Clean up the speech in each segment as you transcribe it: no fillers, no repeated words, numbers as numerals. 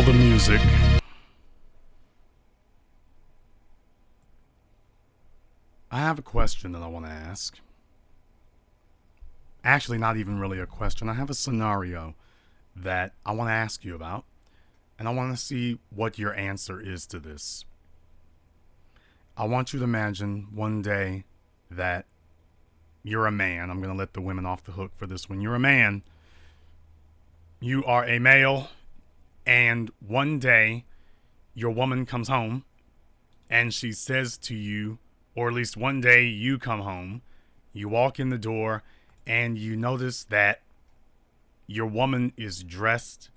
the music. I have a question that I want to ask. Actually, not even really a question. I have a scenario that I want to ask you about, and I want to see what your answer is to this. I want you to imagine one day that you're a man. I'm going to let the women off the hook for this one. You're a man. You are a male, and one day your woman comes home and she says to you, or at least one day you come home, you walk in the door, and you notice that your woman is dressed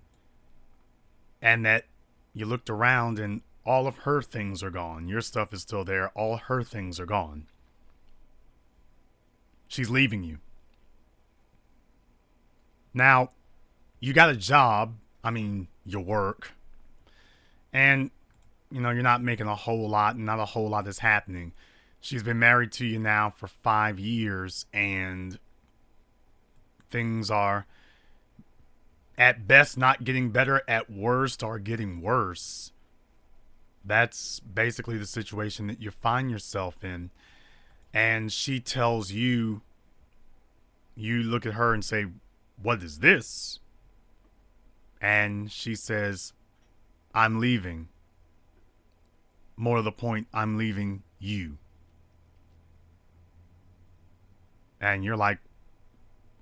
and that you looked around and all of her things are gone. Your stuff is still there. All her things are gone. She's leaving you. Now, you got a job. You work. And, you're not making a whole lot, and not a whole lot is happening. She's been married to you now for 5 years, and things are at best not getting better, at worst are getting worse. That's basically the situation that you find yourself in. And she tells you, you look at her and say, "What is this?" And she says, "I'm leaving. More to the point, I'm leaving you." And you're like,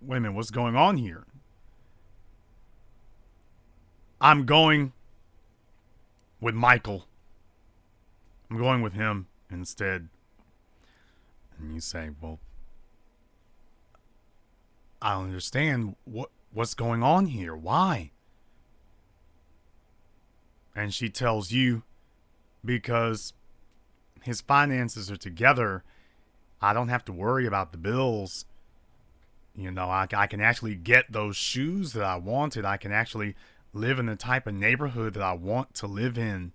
"Wait a minute, what's going on here?" "I'm going with Michael. I'm going with him instead." And you say, "Well, I don't understand. What's going on here? Why?" And she tells you, "Because his finances are together. I don't have to worry about the bills. I can actually get those shoes that I wanted. I can actually live in the type of neighborhood that I want to live in.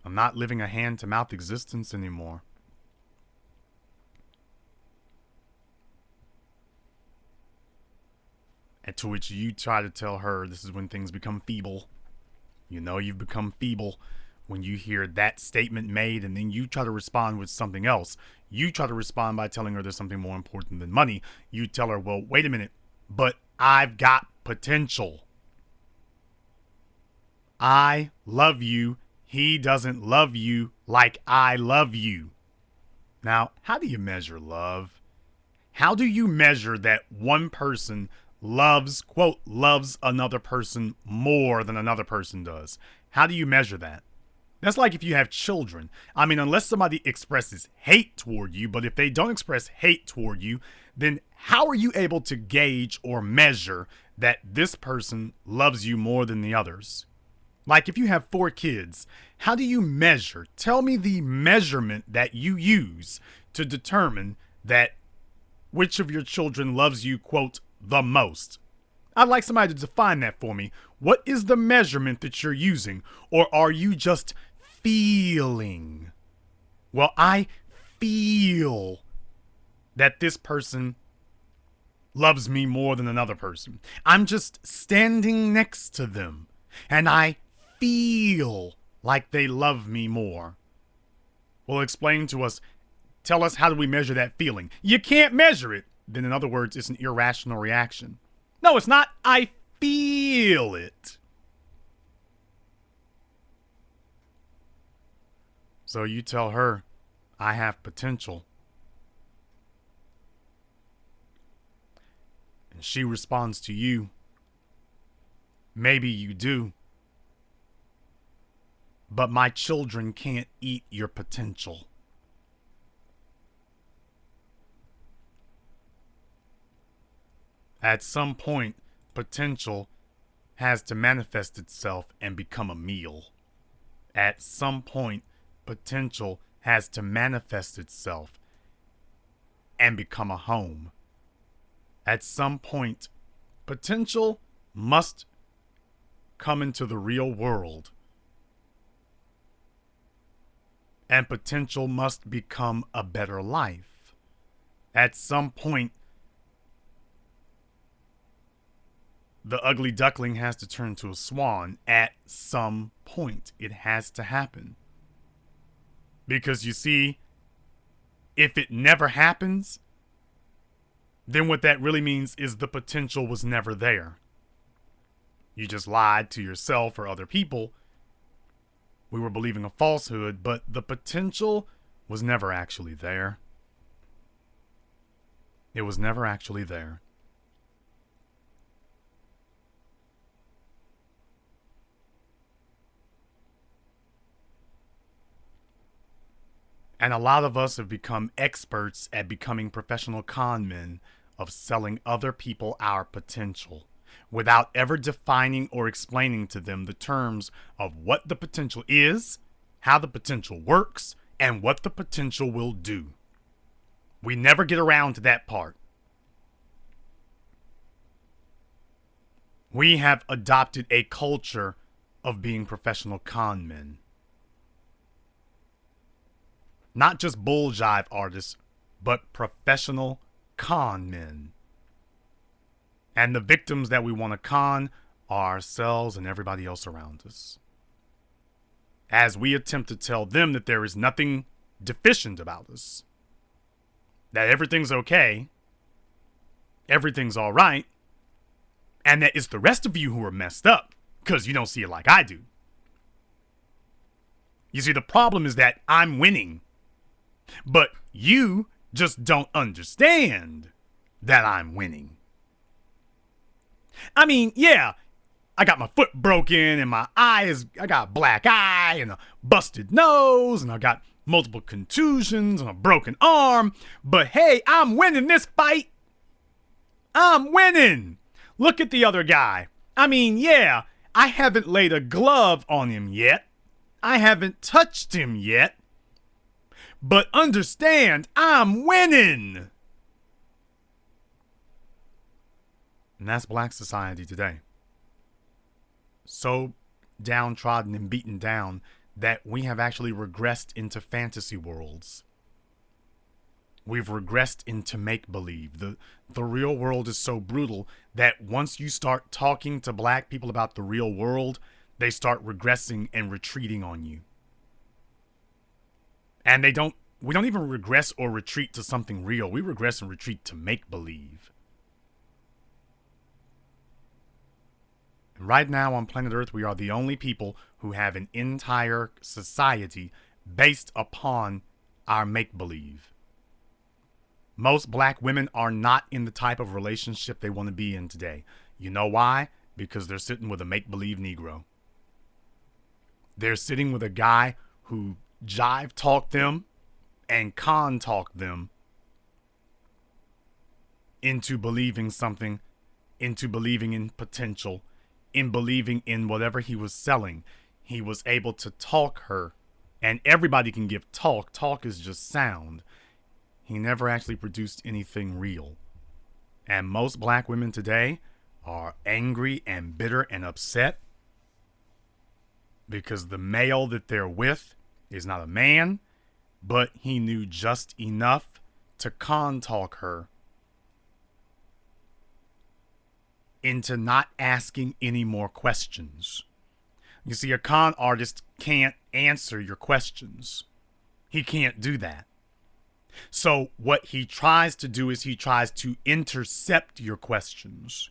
I'm not living a hand-to-mouth existence anymore." And to which you try to tell her, this is when things become feeble. You've become feeble when you hear that statement made, and then you try to respond with something else. You try to respond by telling her there's something more important than money. You tell her, "Well, wait a minute, but I've got potential. I love you. He doesn't love you like I love you." Now, how do you measure love? How do you measure that one person loves, quote, loves another person more than another person does? How do you measure that? That's like if you have children. Unless somebody expresses hate toward you, but if they don't express hate toward you, then how are you able to gauge or measure that this person loves you more than the others? Like if you have 4 kids, how do you measure? Tell me the measurement that you use to determine that which of your children loves you, quote, the most. I'd like somebody to define that for me. What is the measurement that you're using? Or are you just feeling? Well, I feel that this person loves me more than another person. I'm just standing next to them, and I feel like they love me more. Well, explain to us. Tell us, how do we measure that feeling? You can't measure it. Then, in other words, it's an irrational reaction. No, it's not. I feel it. So you tell her, "I have potential." And she responds to you, "Maybe you do. But my children can't eat your potential." At some point, potential has to manifest itself and become a meal. At some point, potential has to manifest itself and become a home. At some point, potential must come into the real world, and potential must become a better life. At some point, the ugly duckling has to turn to a swan at some point. It has to happen. Because you see, if it never happens, then what that really means is the potential was never there. You just lied to yourself or other people. We were believing a falsehood, but the potential was never actually there. It was never actually there. And a lot of us have become experts at becoming professional con men of selling other people our potential without ever defining or explaining to them the terms of what the potential is, how the potential works, and what the potential will do. We never get around to that part. We have adopted a culture of being professional con men. Not just bull jive artists, but professional con men. And the victims that we want to con are ourselves and everybody else around us. As we attempt to tell them that there is nothing deficient about us, that everything's okay, everything's all right, and that it's the rest of you who are messed up because you don't see it like I do. You see, the problem is that I'm winning. But you just don't understand that I'm winning. I mean, yeah, I got my foot broken and my I got a black eye and a busted nose and I got multiple contusions and a broken arm. But hey, I'm winning this fight. I'm winning. Look at the other guy. I mean, yeah, I haven't laid a glove on him yet. I haven't touched him yet. But understand, I'm winning. And that's black society today. So downtrodden and beaten down that we have actually regressed into fantasy worlds. We've regressed into make-believe. The real world is so brutal that once you start talking to black people about the real world, they start regressing and retreating on you. And we don't even regress or retreat to something real. We regress and retreat to make-believe. And right now on planet Earth, we are the only people who have an entire society based upon our make-believe. Most black women are not in the type of relationship they want to be in today. You know why? Because they're sitting with a make-believe Negro. They're sitting with a guy who jive talked them and con talk them into believing something, into believing in potential, in believing in whatever he was selling. He was able to talk her, and everybody can give talk. Talk is just sound. He never actually produced anything real. And most black women today are angry and bitter and upset because the male that they're with is not a man, but he knew just enough to con talk her into not asking any more questions. You see, a con artist can't answer your questions. He can't do that. So what he tries to do is he tries to intercept your questions.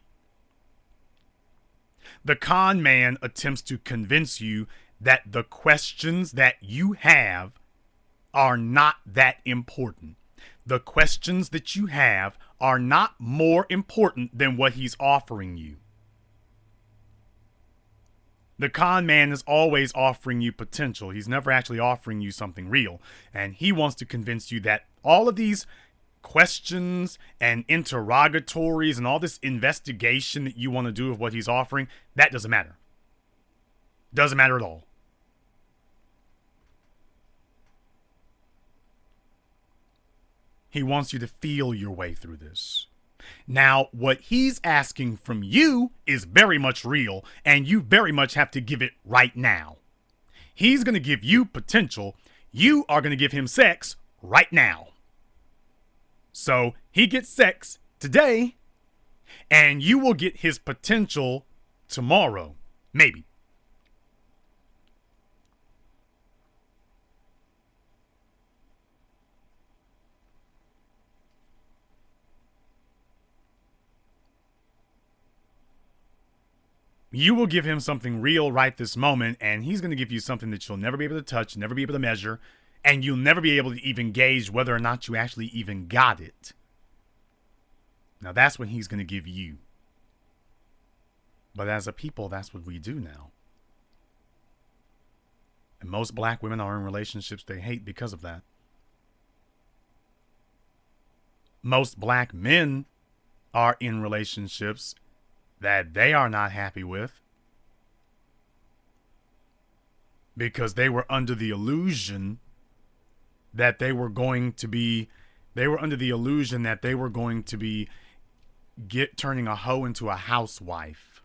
The con man attempts to convince you that the questions that you have are not that important. The questions that you have are not more important than what he's offering you. The con man is always offering you potential. He's never actually offering you something real. And he wants to convince you that all of these questions and interrogatories and all this investigation that you want to do of what he's offering, that doesn't matter. Doesn't matter at all. He wants you to feel your way through this. Now, what he's asking from you is very much real, and you very much have to give it right now. He's going to give you potential. You are going to give him sex right now. So he gets sex today, And you will get his potential tomorrow. Maybe. You will give him something real right this moment, and he's going to give you something that you'll never be able to touch, never be able to measure, and you'll never be able to even gauge whether or not you actually even got it. Now, that's what he's going to give you. But as a people, that's what we do now. And most black women are in relationships they hate because of that. Most black men are in relationships that they are not happy with because they were under the illusion that they were going to be turning a hoe into a housewife.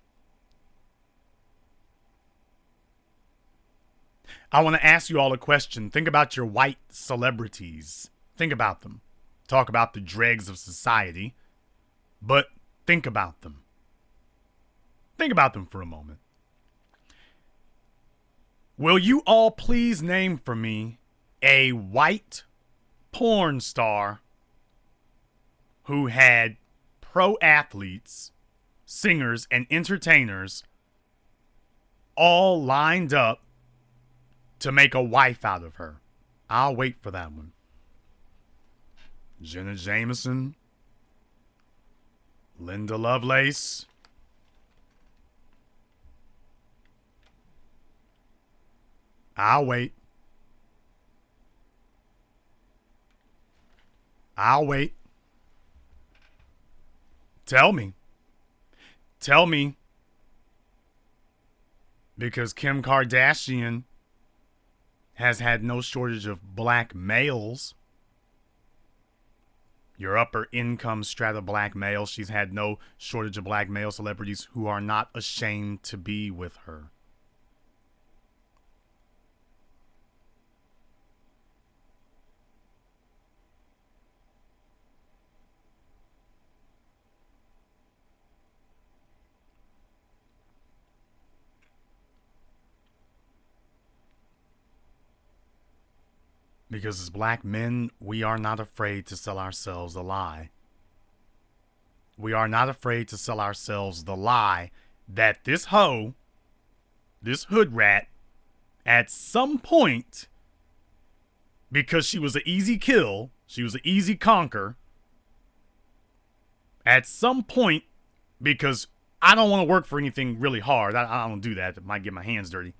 I want to ask you all a question. Think about your white celebrities. Think about them. Talk about the dregs of society, but think about them. Think about them for a moment. Will you all please name for me a white porn star who had pro athletes, singers, and entertainers all lined up to make a wife out of her? I'll wait for that one. Jenna Jameson, Linda Lovelace, I'll wait. I'll wait. Tell me. Tell me. Because Kim Kardashian has had no shortage of black males. Your upper income strata black males. She's had no shortage of black male celebrities who are not ashamed to be with her. Because as black men, we are not afraid to sell ourselves a lie. We are not afraid to sell ourselves the lie that this hoe, this hood rat, at some point, because she was an easy kill, she was an easy conquer, at some point, because I don't want to work for anything really hard. I don't do that. It might get my hands dirty.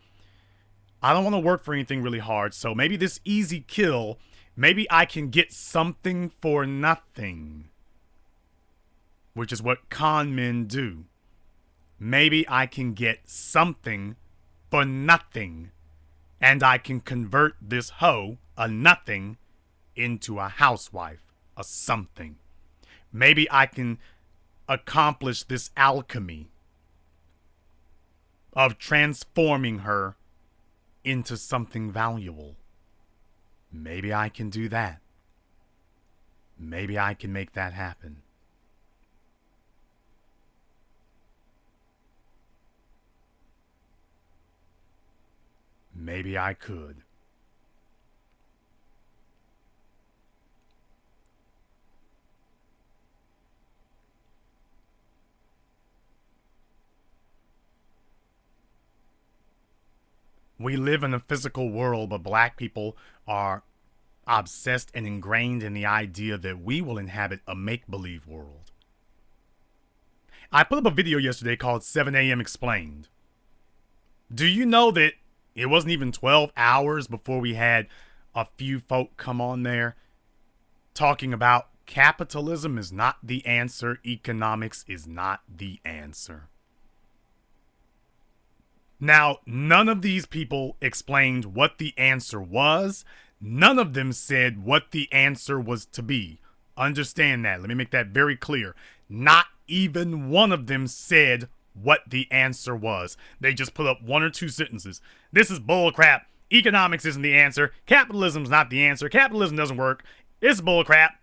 I don't want to work for anything really hard, so maybe this easy kill, maybe I can get something for nothing. Which is what con men do. Maybe I can get something for nothing, and I can convert this hoe, a nothing, into a housewife, a something. Maybe I can accomplish this alchemy of transforming her into something valuable. Maybe I can do that. Maybe I can make that happen. Maybe I could. We live in a physical world, but black people are obsessed and ingrained in the idea that we will inhabit a make-believe world. I put up a video yesterday called 7 a.m. Explained. Do you know that it wasn't even 12 hours before we had a few folk come on there talking about capitalism is not the answer, economics is not the answer? Now, none of these people explained what the answer was. None of them said what the answer was to be. Understand that. Let me make that very clear. Not even one of them said what the answer was. They just put up one or two sentences. This is bull crap. Economics isn't the answer. Capitalism's not the answer. Capitalism doesn't work. It's bull crap.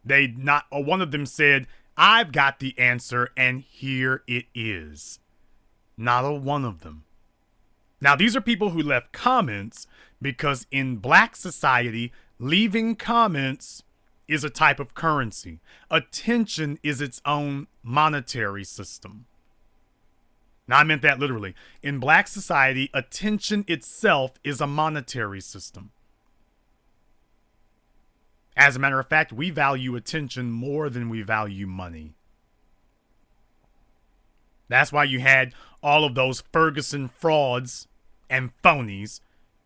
Not one of them said I've got the answer, and here it is. Not a one of them. Now, these are people who left comments because in black society, leaving comments is a type of currency. Attention is its own monetary system. Now, I meant that literally. In black society, attention itself is a monetary system. As a matter of fact, we value attention more than we value money. That's why you had all of those Ferguson frauds and phonies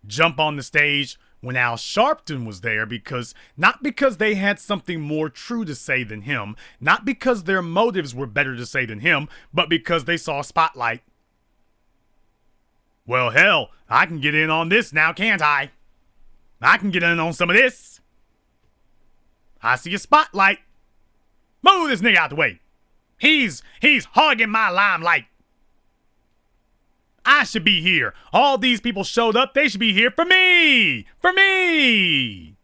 jump on the stage when Al Sharpton was there, because not because they had something more true to say than him, not because their motives were better to say than him, but because they saw a spotlight. Well, hell, I can get in on this now, can't I? I can get in on some of this. I see a spotlight. Move this nigga out the way. He's hogging my limelight. I should be here. All these people showed up. They should be here for me. For me.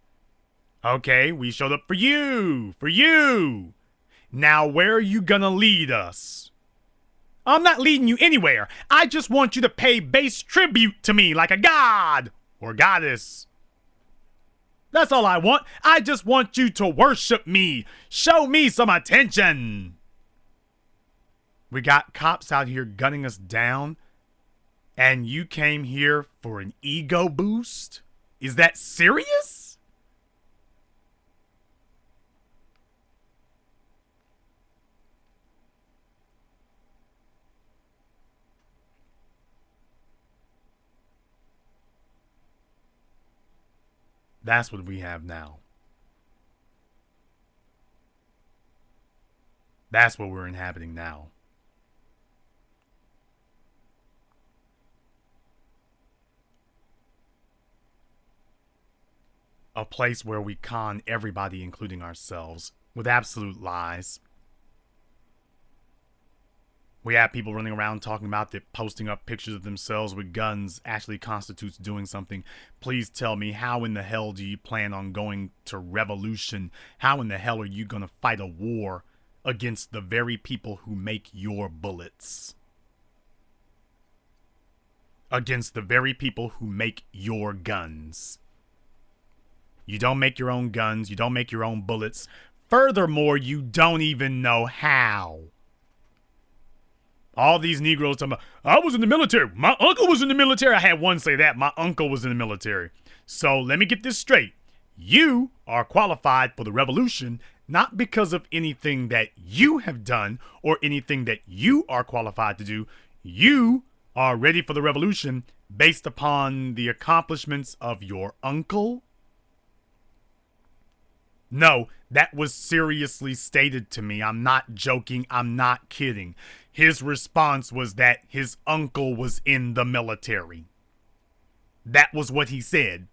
Okay, we showed up for you. For you. Now, where are you gonna lead us? I'm not leading you anywhere. I just want you to pay base tribute to me like a god or goddess. That's all I want. I just want you to worship me. Show me some attention. We got cops out here gunning us down, and you came here for an ego boost? Is that serious? That's what we have now. That's what we're inhabiting now. A place where we con everybody, including ourselves, with absolute lies. We have people running around talking about that posting up pictures of themselves with guns actually constitutes doing something. Please tell me, how in the hell do you plan on going to revolution? How in the hell are you going to fight a war against the very people who make your bullets? Against the very people who make your guns. You don't make your own guns. You don't make your own bullets. Furthermore, you don't even know how. All these Negroes talking about, I was in the military. My uncle was in the military. I had one say that. My uncle was in the military. So let me get this straight. You are qualified for the revolution, not because of anything that you have done or anything that you are qualified to do. You are ready for the revolution based upon the accomplishments of your uncle. No, that was seriously stated to me. I'm not joking. I'm not kidding. His response was that his uncle was in the military. That was what he said.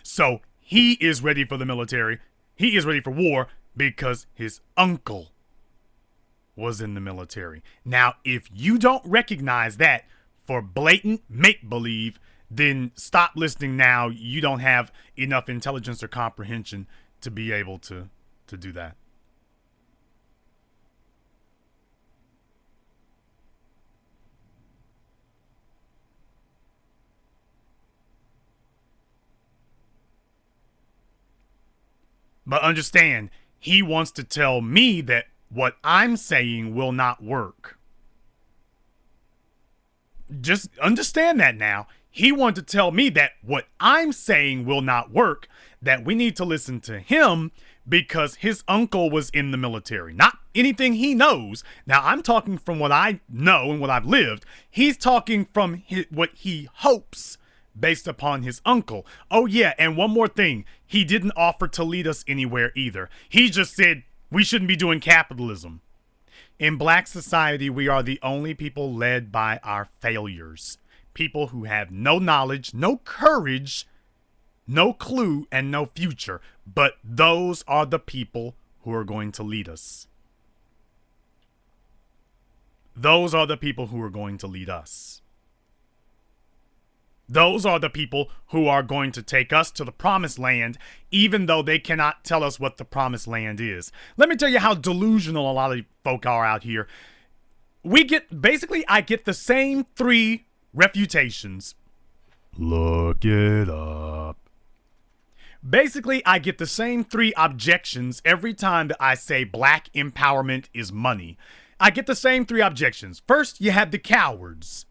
So he is ready for the military. He is ready for war because his uncle was in the military. Now, if you don't recognize that for blatant make-believe, then stop listening now. You don't have enough intelligence or comprehension to be able to do that. But understand, he wants to tell me that what I'm saying will not work. Just understand that now. He wanted to tell me that what I'm saying will not work, that we need to listen to him because his uncle was in the military. Not anything he knows. Now, I'm talking from what I know and what I've lived. He's talking from what he hopes based upon his uncle. Oh, yeah, and one more thing. He didn't offer to lead us anywhere either. He just said we shouldn't be doing capitalism. In black society, we are the only people led by our failures. People who have no knowledge, no courage, no clue, and no future. But those are the people who are going to lead us. Those are the people who are going to lead us. Those are the people who are going to take us to the promised land, even though they cannot tell us what the promised land is. Let me tell you how delusional a lot of folk are out here. I get the same 3 refutations. Look it up. Basically, I get the same 3 objections every time that I say black empowerment is money. I get the same 3 objections. First, you have the cowards.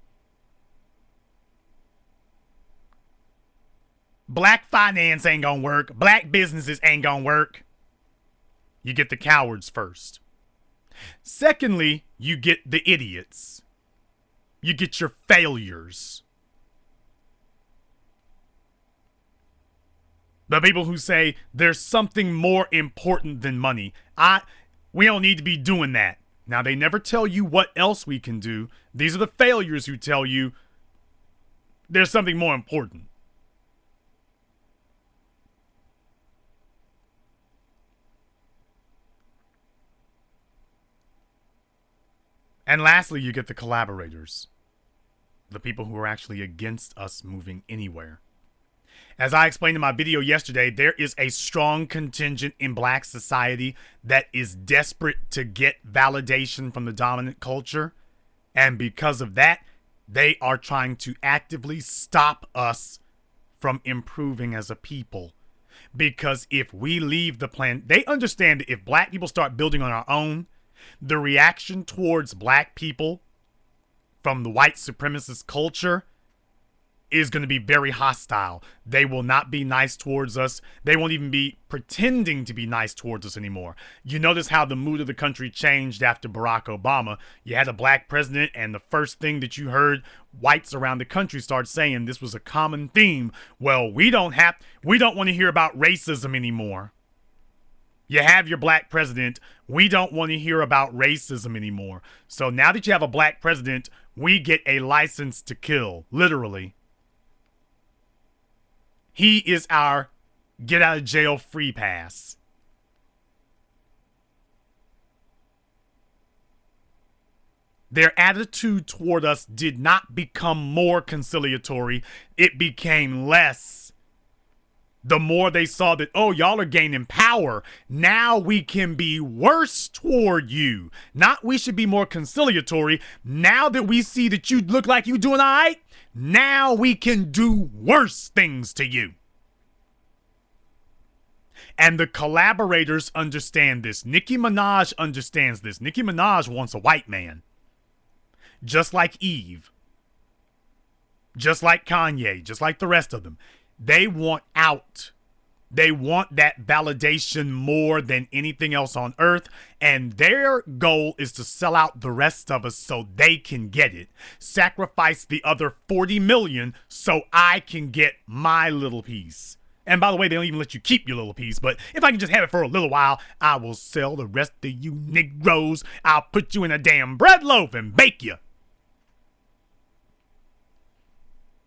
Black finance ain't gonna work. Black businesses ain't gonna work. You get the cowards first. Secondly, you get the idiots. You get your failures. The people who say there's something more important than money. We don't need to be doing that. Now, they never tell you what else we can do. These are the failures who tell you there's something more important. And lastly, you get the collaborators. The people who are actually against us moving anywhere. As I explained in my video yesterday, there is a strong contingent in black society that is desperate to get validation from the dominant culture. And because of that, they are trying to actively stop us from improving as a people. Because if we leave the planet, they understand that if black people start building on our own, the reaction towards black people from the white supremacist culture is going to be very hostile. They will not be nice towards us. They won't even be pretending to be nice towards us anymore. You notice how the mood of the country changed after Barack Obama. You had a black president, and the first thing that you heard whites around the country start saying, this was a common theme. Well, we don't want to hear about racism anymore. You have your black president. We don't want to hear about racism anymore. So now that you have a black president, we get a license to kill, literally. He is our get out of jail free pass. Their attitude toward us did not become more conciliatory. It became less. The more they saw that, oh, y'all are gaining power. Now we can be worse toward you. Not we should be more conciliatory. Now that we see that you look like you doing all right, now we can do worse things to you. And the collaborators understand this. Nicki Minaj understands this. Nicki Minaj wants a white man. Just like Eve. Just like Kanye. Just like the rest of them. They want out. They want that validation more than anything else on earth. And their goal is to sell out the rest of us so they can get it. Sacrifice the other 40 million so I can get my little piece. And by the way, they don't even let you keep your little piece. But if I can just have it for a little while, I will sell the rest of you Negroes. I'll put you in a damn bread loaf and bake you.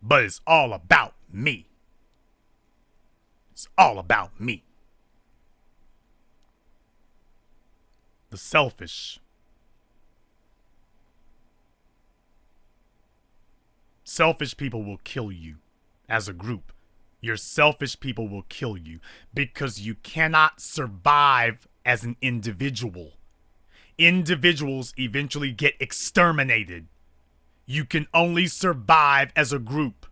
But it's all about me. It's all about me. The selfish. Selfish people will kill you as a group. Your selfish people will kill you because you cannot survive as an individual. Individuals eventually get exterminated. You can only survive as a group.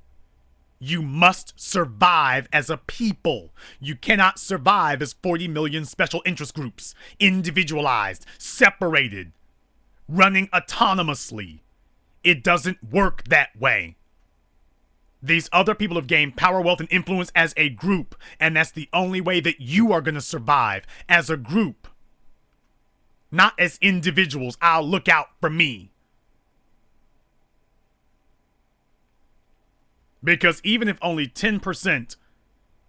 You must survive as a people. You cannot survive as 40 million special interest groups, individualized, separated, running autonomously. It doesn't work that way. These other people have gained power, wealth, and influence as a group, and that's the only way that you are going to survive, as a group. Not as individuals. I'll look out for me. Because even if only 10%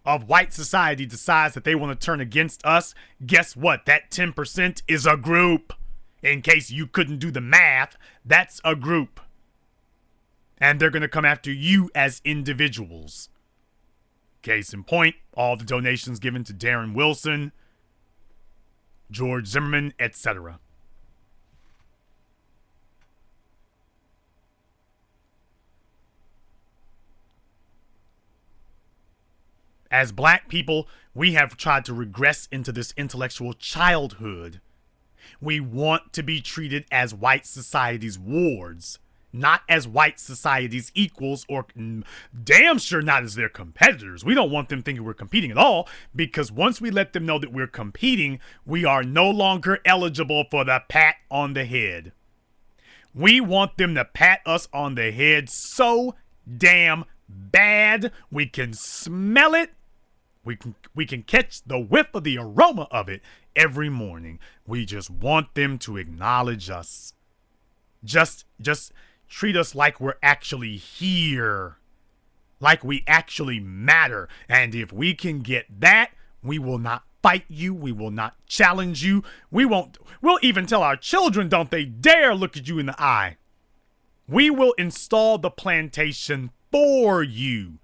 of white society decides that they want to turn against us, guess what? That 10% is a group. In case you couldn't do the math, that's a group. And they're going to come after you as individuals. Case in point, all the donations given to Darren Wilson, George Zimmerman, etc. As black people, we have tried to regress into this intellectual childhood. We want to be treated as white society's wards, not as white society's equals, or damn sure not as their competitors. We don't want them thinking we're competing at all, because once we let them know that we're competing, we are no longer eligible for the pat on the head. We want them to pat us on the head so damn bad we can smell it. We can catch the whiff of the aroma of it every morning. We just want them to acknowledge us. Just treat us like we're actually here. Like we actually matter. And if we can get that, we will not fight you. We will not challenge you. We'll even tell our children, don't they dare look at you in the eye. We will install the plantation for you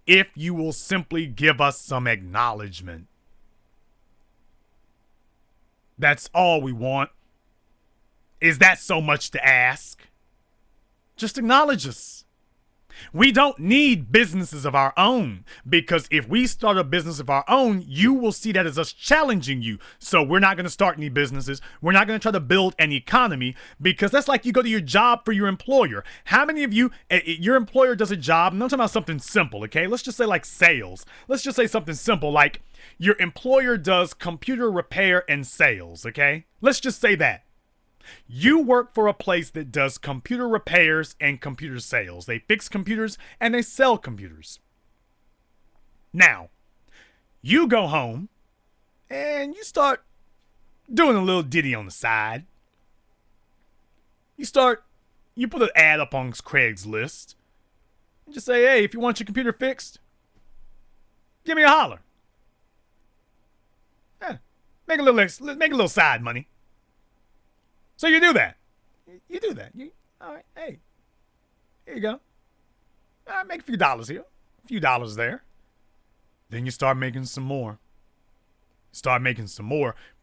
if you will simply give us some acknowledgement. That's all we want. Is that so much to ask? Just acknowledge us. We don't need businesses of our own, because if we start a business of our own, you will see that as us challenging you. So we're not going to start any businesses. We're not going to try to build an economy, because that's like you go to your job for your employer. How many of you, your employer does a job, and I'm talking about something simple, okay? Let's just say like sales. Let's just say something simple like your employer does computer repair and sales, okay? Let's just say that. You work for a place that does computer repairs and computer sales. They fix computers and they sell computers. Now, you go home and you start doing a little ditty on the side. You put an ad up on Craigslist and just say, hey, if you want your computer fixed, give me a holler. Make a little side money. So you do that. You do that. All right, hey, here you go. Make a few dollars here, a few dollars there. Then you start making some more.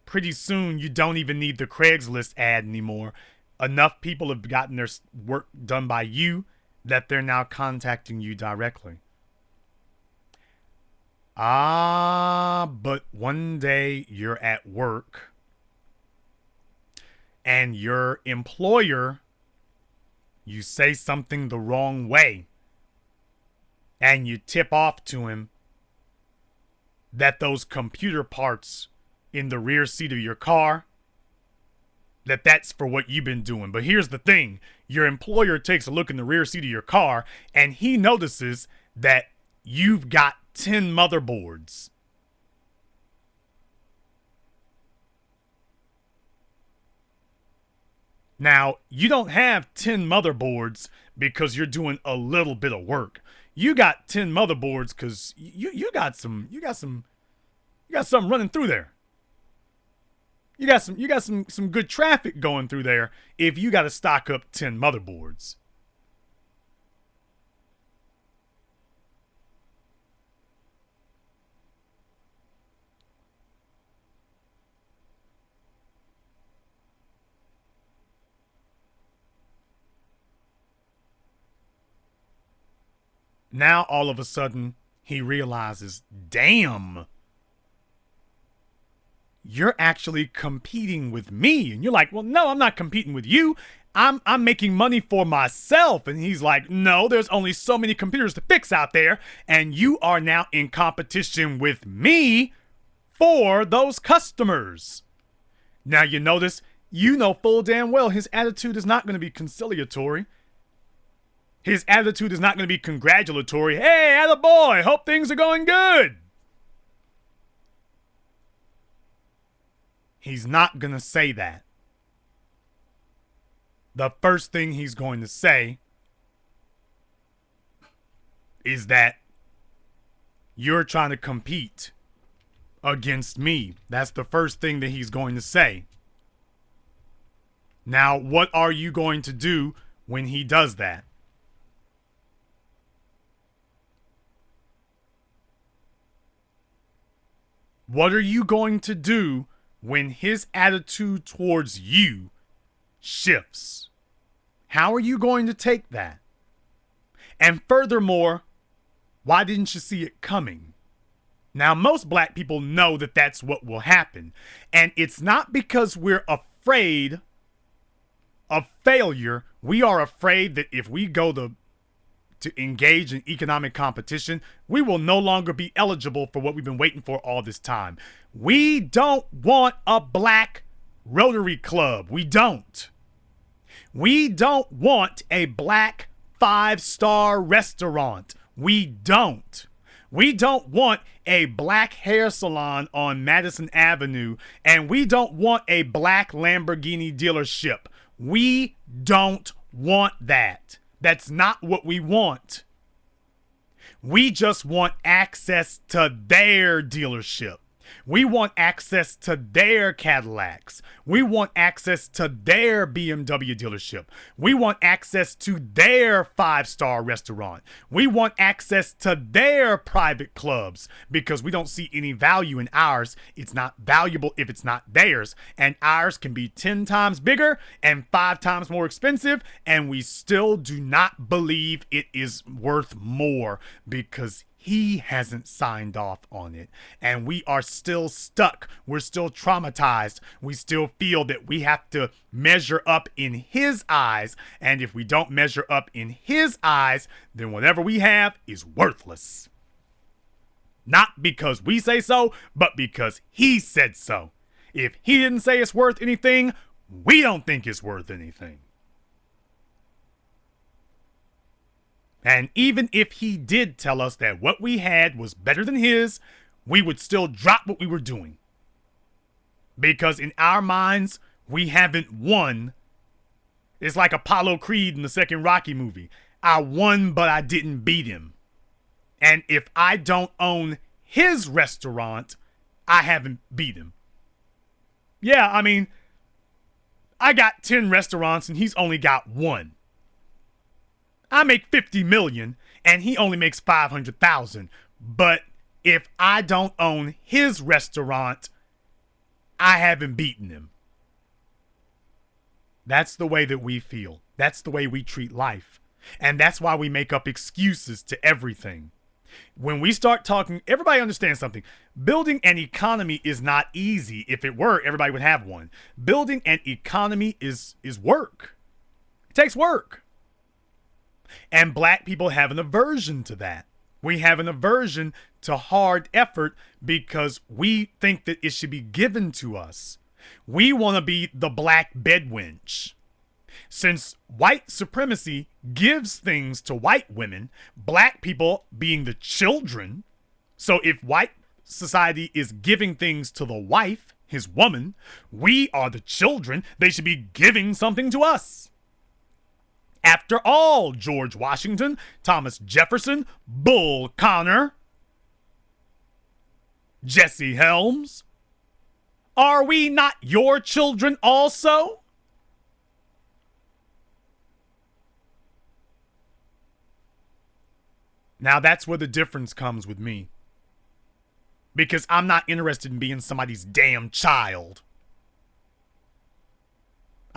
Pretty soon, you don't even need the Craigslist ad anymore. Enough people have gotten their work done by you that they're now contacting you directly. But one day you're at work and your employer, you say something the wrong way, and you tip off to him that those computer parts in the rear seat of your car, that's for what you've been doing. But here's the thing. Your employer takes a look in the rear seat of your car, and he notices that you've got 10 motherboards. Now, you don't have 10 motherboards because you're doing a little bit of work. You got 10 motherboards because you got something running through there. You got some good traffic going through there if you got to stock up 10 motherboards. Now, all of a sudden, he realizes, damn, you're actually competing with me. And you're like, well, no, I'm not competing with you. I'm making money for myself. And he's like, no, there's only so many computers to fix out there. And you are now in competition with me for those customers. Now, you notice, you know full damn well his attitude is not going to be conciliatory. His attitude is not going to be congratulatory. Hey, attaboy, hope things are going good. He's not going to say that. The first thing he's going to say is that you're trying to compete against me. That's the first thing that he's going to say. Now, what are you going to do when he does that? What are you going to do when his attitude towards you shifts? How are you going to take that? And furthermore, why didn't you see it coming? Now, most black people know that that's what will happen. And it's not because we're afraid of failure. We are afraid that if we go to engage in economic competition, we will no longer be eligible for what we've been waiting for all this time. We don't want a black Rotary Club. We don't. We don't want a black 5-star restaurant. We don't. We don't want a black hair salon on Madison Avenue, and we don't want a black Lamborghini dealership. We don't want that. That's not what we want. We just want access to their dealership. We want access to their Cadillacs. We want access to their BMW dealership. We want access to their 5-star restaurant. We want access to their private clubs because we don't see any value in ours. It's not valuable if it's not theirs. And ours can be 10 times bigger and 5 times more expensive, and we still do not believe it is worth more because he hasn't signed off on it. And we are still stuck. We're still traumatized. We still feel that we have to measure up in his eyes. And if we don't measure up in his eyes, then whatever we have is worthless. Not because we say so, but because he said so. If he didn't say it's worth anything, we don't think it's worth anything. And even if he did tell us that what we had was better than his, we would still drop what we were doing. Because in our minds, we haven't won. It's like Apollo Creed in the second Rocky movie. I won, but I didn't beat him. And if I don't own his restaurant, I haven't beat him. Yeah, I mean, I got 10 restaurants and he's only got 1. I make 50 million and he only makes 500,000. But if I don't own his restaurant, I haven't beaten him. That's the way that we feel. That's the way we treat life. And that's why we make up excuses to everything. When we start talking, everybody understands something. Building an economy is not easy. If it were, everybody would have one. Building an economy is work. It takes work. And black people have an aversion to that. We have an aversion to hard effort because we think that it should be given to us. We want to be the black bedwench. Since white supremacy gives things to white women, black people being the children, so if white society is giving things to the wife, his woman, we are the children, they should be giving something to us. After all, George Washington, Thomas Jefferson, Bull Connor, Jesse Helms, are we not your children also? Now that's where the difference comes with me. Because I'm not interested in being somebody's damn child.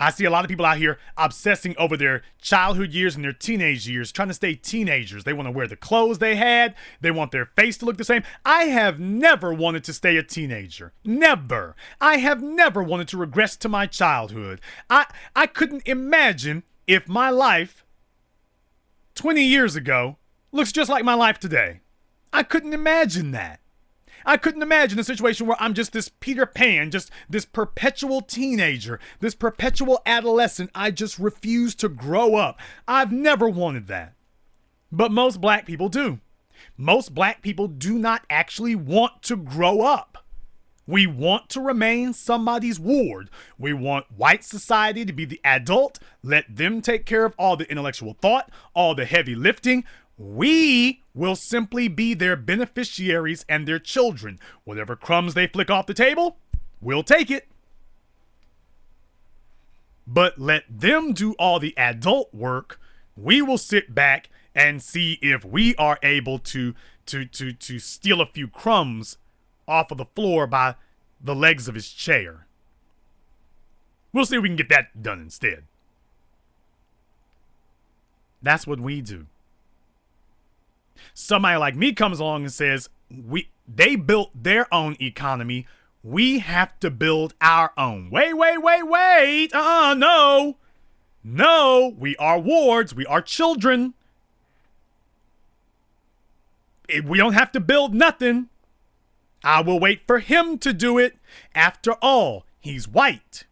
I see a lot of people out here obsessing over their childhood years and their teenage years, trying to stay teenagers. They want to wear the clothes they had. They want their face to look the same. I have never wanted to stay a teenager. Never. I have never wanted to regress to my childhood. I couldn't imagine if my life 20 years ago looks just like my life today. I couldn't imagine that. I couldn't imagine a situation where I'm just this Peter Pan, just this perpetual teenager, this perpetual adolescent. I just refuse to grow up. I've never wanted that. But most black people do. Most black people do not actually want to grow up. We want to remain somebody's ward. We want white society to be the adult, let them take care of all the intellectual thought, all the heavy lifting. We will simply be their beneficiaries and their children. Whatever crumbs they flick off the table, we'll take it. But let them do all the adult work. We will sit back and see if we are able to steal a few crumbs off of the floor by the legs of his chair. We'll see if we can get that done instead. That's what we do. Somebody like me comes along and says, they built their own economy. We have to build our own. Wait. No. No, we are wards. We are children. We don't have to build nothing. I will wait for him to do it. After all, he's white.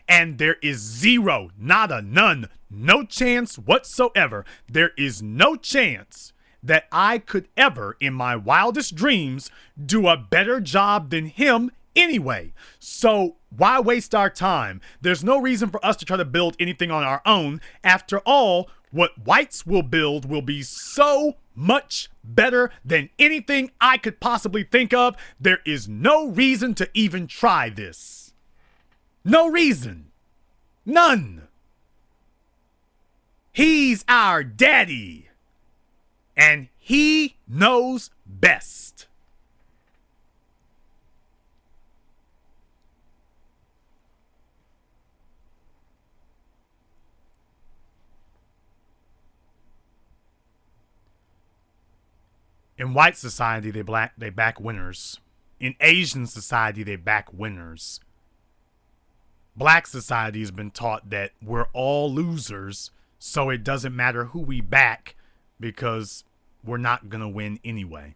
And there is zero, nada, none, no chance whatsoever. There is no chance that I could ever, in my wildest dreams, do a better job than him anyway. So why waste our time? There's no reason for us to try to build anything on our own. After all, what whites will build will be so much better than anything I could possibly think of. There is no reason to even try this. No reason. None. He's our daddy. And he knows best. In white society, they back winners. In Asian society, they back winners. Black society has been taught that we're all losers, so it doesn't matter who we back because we're not going to win anyway.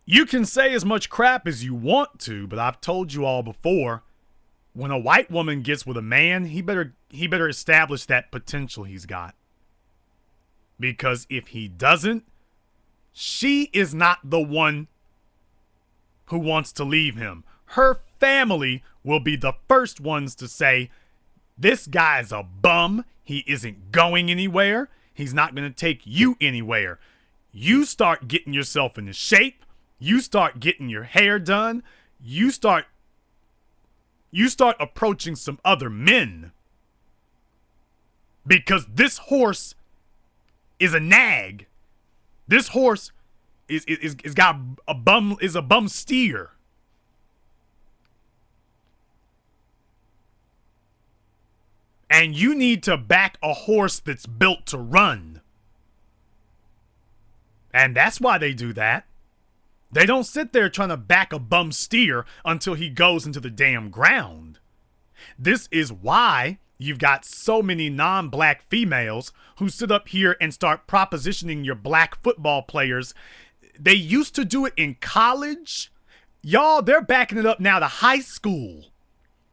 You can say as much crap as you want to, but I've told you all before, when a white woman gets with a man, he better establish that potential he's got. Because if he doesn't, she is not the one who wants to leave him. Her family will be the first ones to say, this guy's a bum. He isn't going anywhere. He's not going to take you anywhere. You start getting yourself into shape. You start getting your hair done. You start approaching some other men. Because this horse is a nag. This horse is a bum steer. And you need to back a horse that's built to run. And that's why they do that. They don't sit there trying to back a bum steer until he goes into the damn ground. This is why you've got so many non-black females who sit up here and start propositioning your black football players. They used to do it in college. Y'all, they're backing it up now to high school.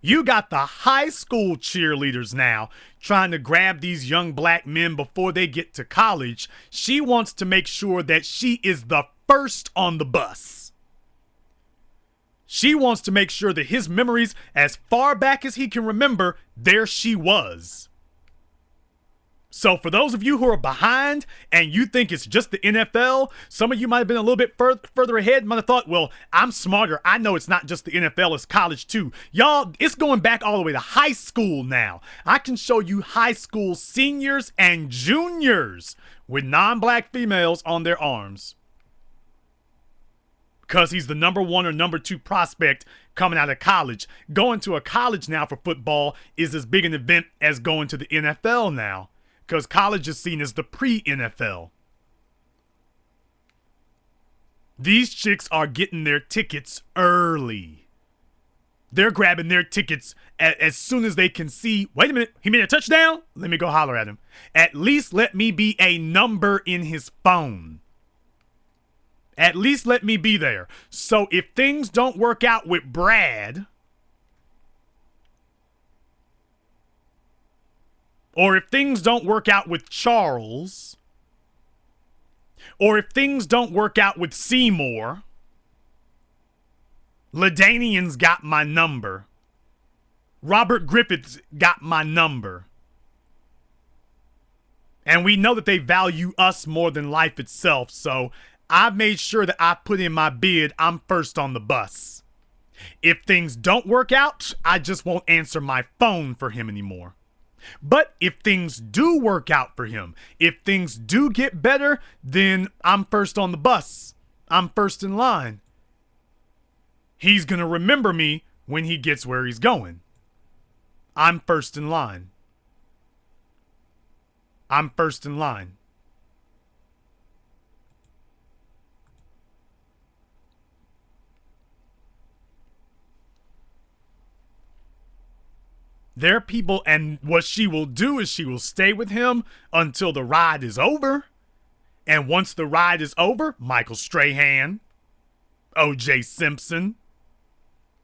You got the high school cheerleaders now trying to grab these young black men before they get to college. She wants to make sure that she is the first on the bus. She wants to make sure that his memories, as far back as he can remember, there she was. So for those of you who are behind and you think it's just the NFL, some of you might have been a little bit further ahead, might have thought, well, I'm smarter. I know it's not just the NFL, it's college too. Y'all, it's going back all the way to high school now. I can show you high school seniors and juniors with non-black females on their arms. Because he's the number 1 or number 2 prospect coming out of college. Going to a college now for football is as big an event as going to the NFL now. Because college is seen as the pre-NFL. These chicks are getting their tickets early. They're grabbing their tickets as soon as they can see, wait a minute, he made a touchdown? Let me go holler at him. At least let me be a number in his phone. At least let me be there. So if things don't work out with Brad, or if things don't work out with Charles, or if things don't work out with Seymour, LaDainian's got my number. Robert Griffith's got my number. And we know that they value us more than life itself, so I've made sure that I put in my bid, I'm first on the bus. If things don't work out, I just won't answer my phone for him anymore. But if things do work out for him, if things do get better, then I'm first on the bus. I'm first in line. He's going to remember me when he gets where he's going. I'm first in line. I'm first in line. There are people, and what she will do is she will stay with him until the ride is over. And once the ride is over, Michael Strahan, O.J. Simpson.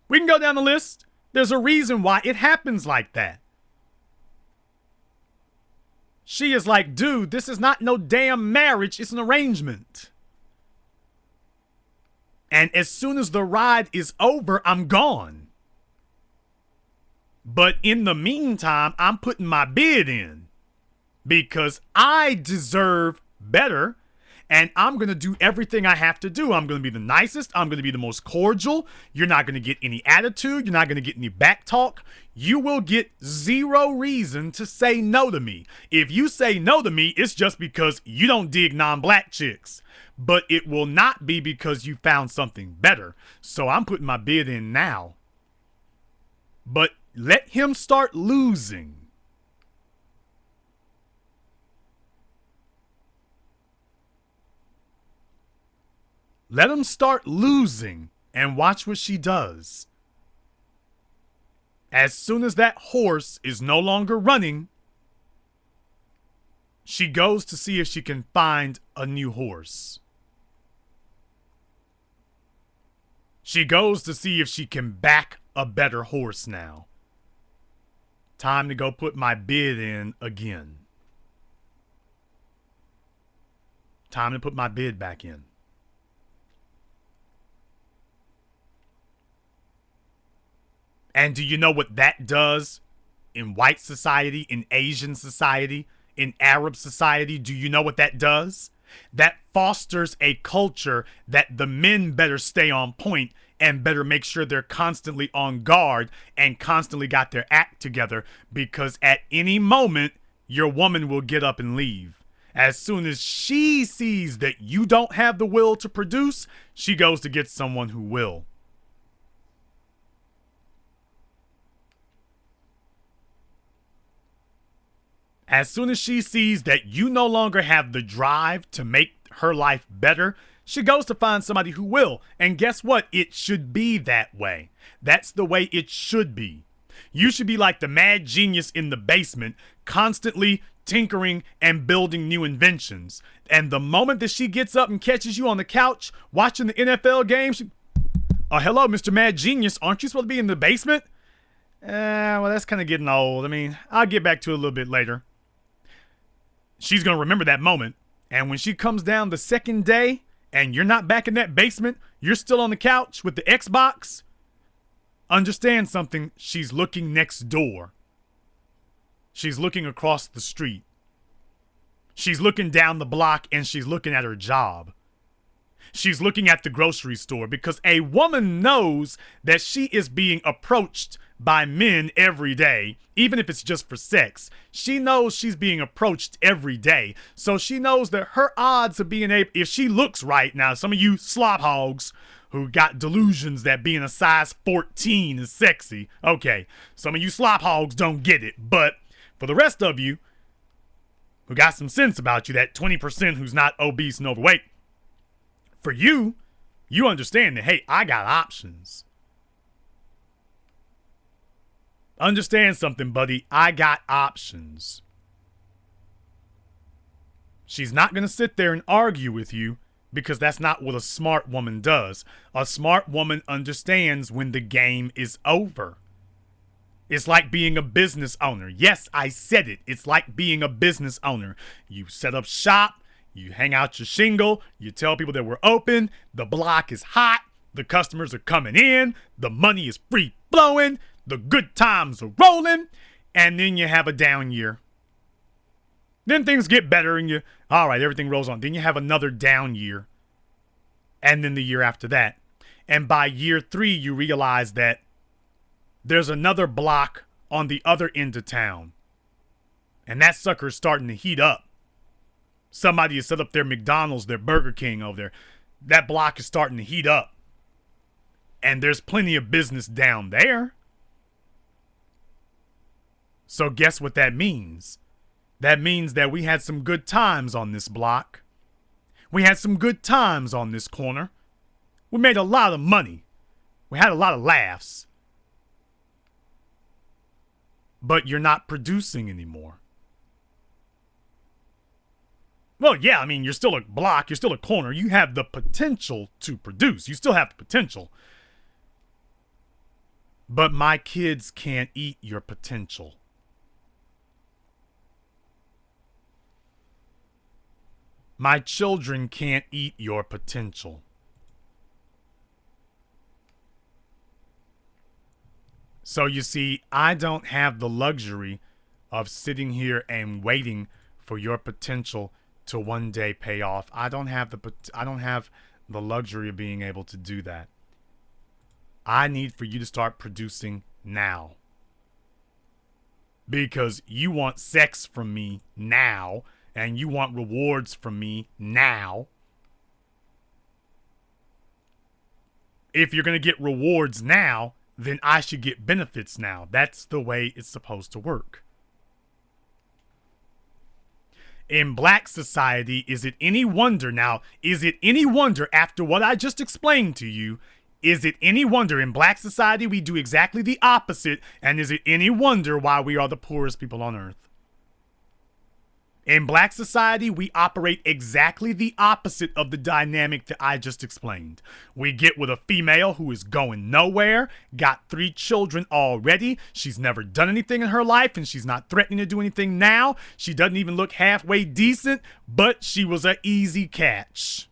We can go down the list. There's a reason why it happens like that. She is like, dude, this is not no damn marriage. It's an arrangement. And as soon as the ride is over, I'm gone. But in the meantime, I'm putting my bid in because I deserve better, and I'm going to do everything I have to do. I'm going to be the nicest. I'm going to be the most cordial. You're not going to get any attitude. You're not going to get any back talk. You will get zero reason to say no to me. If you say no to me, it's just because you don't dig non-black chicks. But it will not be because you found something better. So I'm putting my bid in now. But let him start losing. Let him start losing and watch what she does. As soon as that horse is no longer running, she goes to see if she can find a new horse. She goes to see if she can back a better horse now. Time to go put my bid in again. Time to put my bid back in. And do you know what that does in white society, in Asian society, in Arab society? Do you know what that does? That fosters a culture that the men better stay on point and better make sure they're constantly on guard and constantly got their act together, because at any moment, your woman will get up and leave. As soon as she sees that you don't have the will to produce, she goes to get someone who will. As soon as she sees that you no longer have the drive to make her life better, she goes to find somebody who will. And guess what? It should be that way. That's the way it should be. You should be like the mad genius in the basement, constantly tinkering and building new inventions. And the moment that she gets up and catches you on the couch watching the NFL game, hello, Mr. Mad Genius, aren't you supposed to be in the basement? Well, that's kind of getting old. I mean, I'll get back to it a little bit later. She's going to remember that moment. And when she comes down the second day and you're not back in that basement, you're still on the couch with the Xbox, understand something. She's looking next door. She's looking across the street. She's looking down the block, and she's looking at her job. She's looking at the grocery store, because a woman knows that she is being approached by men every day, even if it's just for sex. She knows she's being approached every day. So she knows that her odds of being able, if she looks right now, some of you slop hogs who got delusions that being a size 14 is sexy. Okay, some of you slop hogs don't get it, but for the rest of you who got some sense about you, that 20% who's not obese and overweight, for you, you understand that, hey, I got options. Understand something, buddy. I got options. She's not going to sit there and argue with you, because that's not what a smart woman does. A smart woman understands when the game is over. It's like being a business owner. Yes, I said it. It's like being a business owner. You set up shop, you hang out your shingle, you tell people that we're open, the block is hot, the customers are coming in, the money is free flowing, the good times are rolling, and then you have a down year. Then things get better and all right, everything rolls on. Then you have another down year. And then the year after that. And by year 3, you realize that there's another block on the other end of town. And that sucker's starting to heat up. Somebody has set up their McDonald's, their Burger King over there. That block is starting to heat up. And there's plenty of business down there. So guess what that means? That means that we had some good times on this block. We had some good times on this corner. We made a lot of money. We had a lot of laughs. but you're not producing anymore. Well, yeah, I mean, you're still a block, you're still a corner. You have the potential to produce. You still have the potential. But my kids can't eat your potential. My children can't eat your potential. So you see, I don't have the luxury of sitting here and waiting for your potential to one day pay off. I don't have the luxury of being able to do that. I need for you to start producing now. Because you want sex from me now, and you want rewards from me now. If you're going to get rewards now, then I should get benefits now. That's the way it's supposed to work. In black society, is it any wonder after what I just explained to you, is it any wonder in black society we do exactly the opposite, and is it any wonder why we are the poorest people on earth? In black society, we operate exactly the opposite of the dynamic that I just explained. We get with a female who is going nowhere, got 3 children already. She's never done anything in her life, and she's not threatening to do anything now. She doesn't even look halfway decent, but she was an easy catch.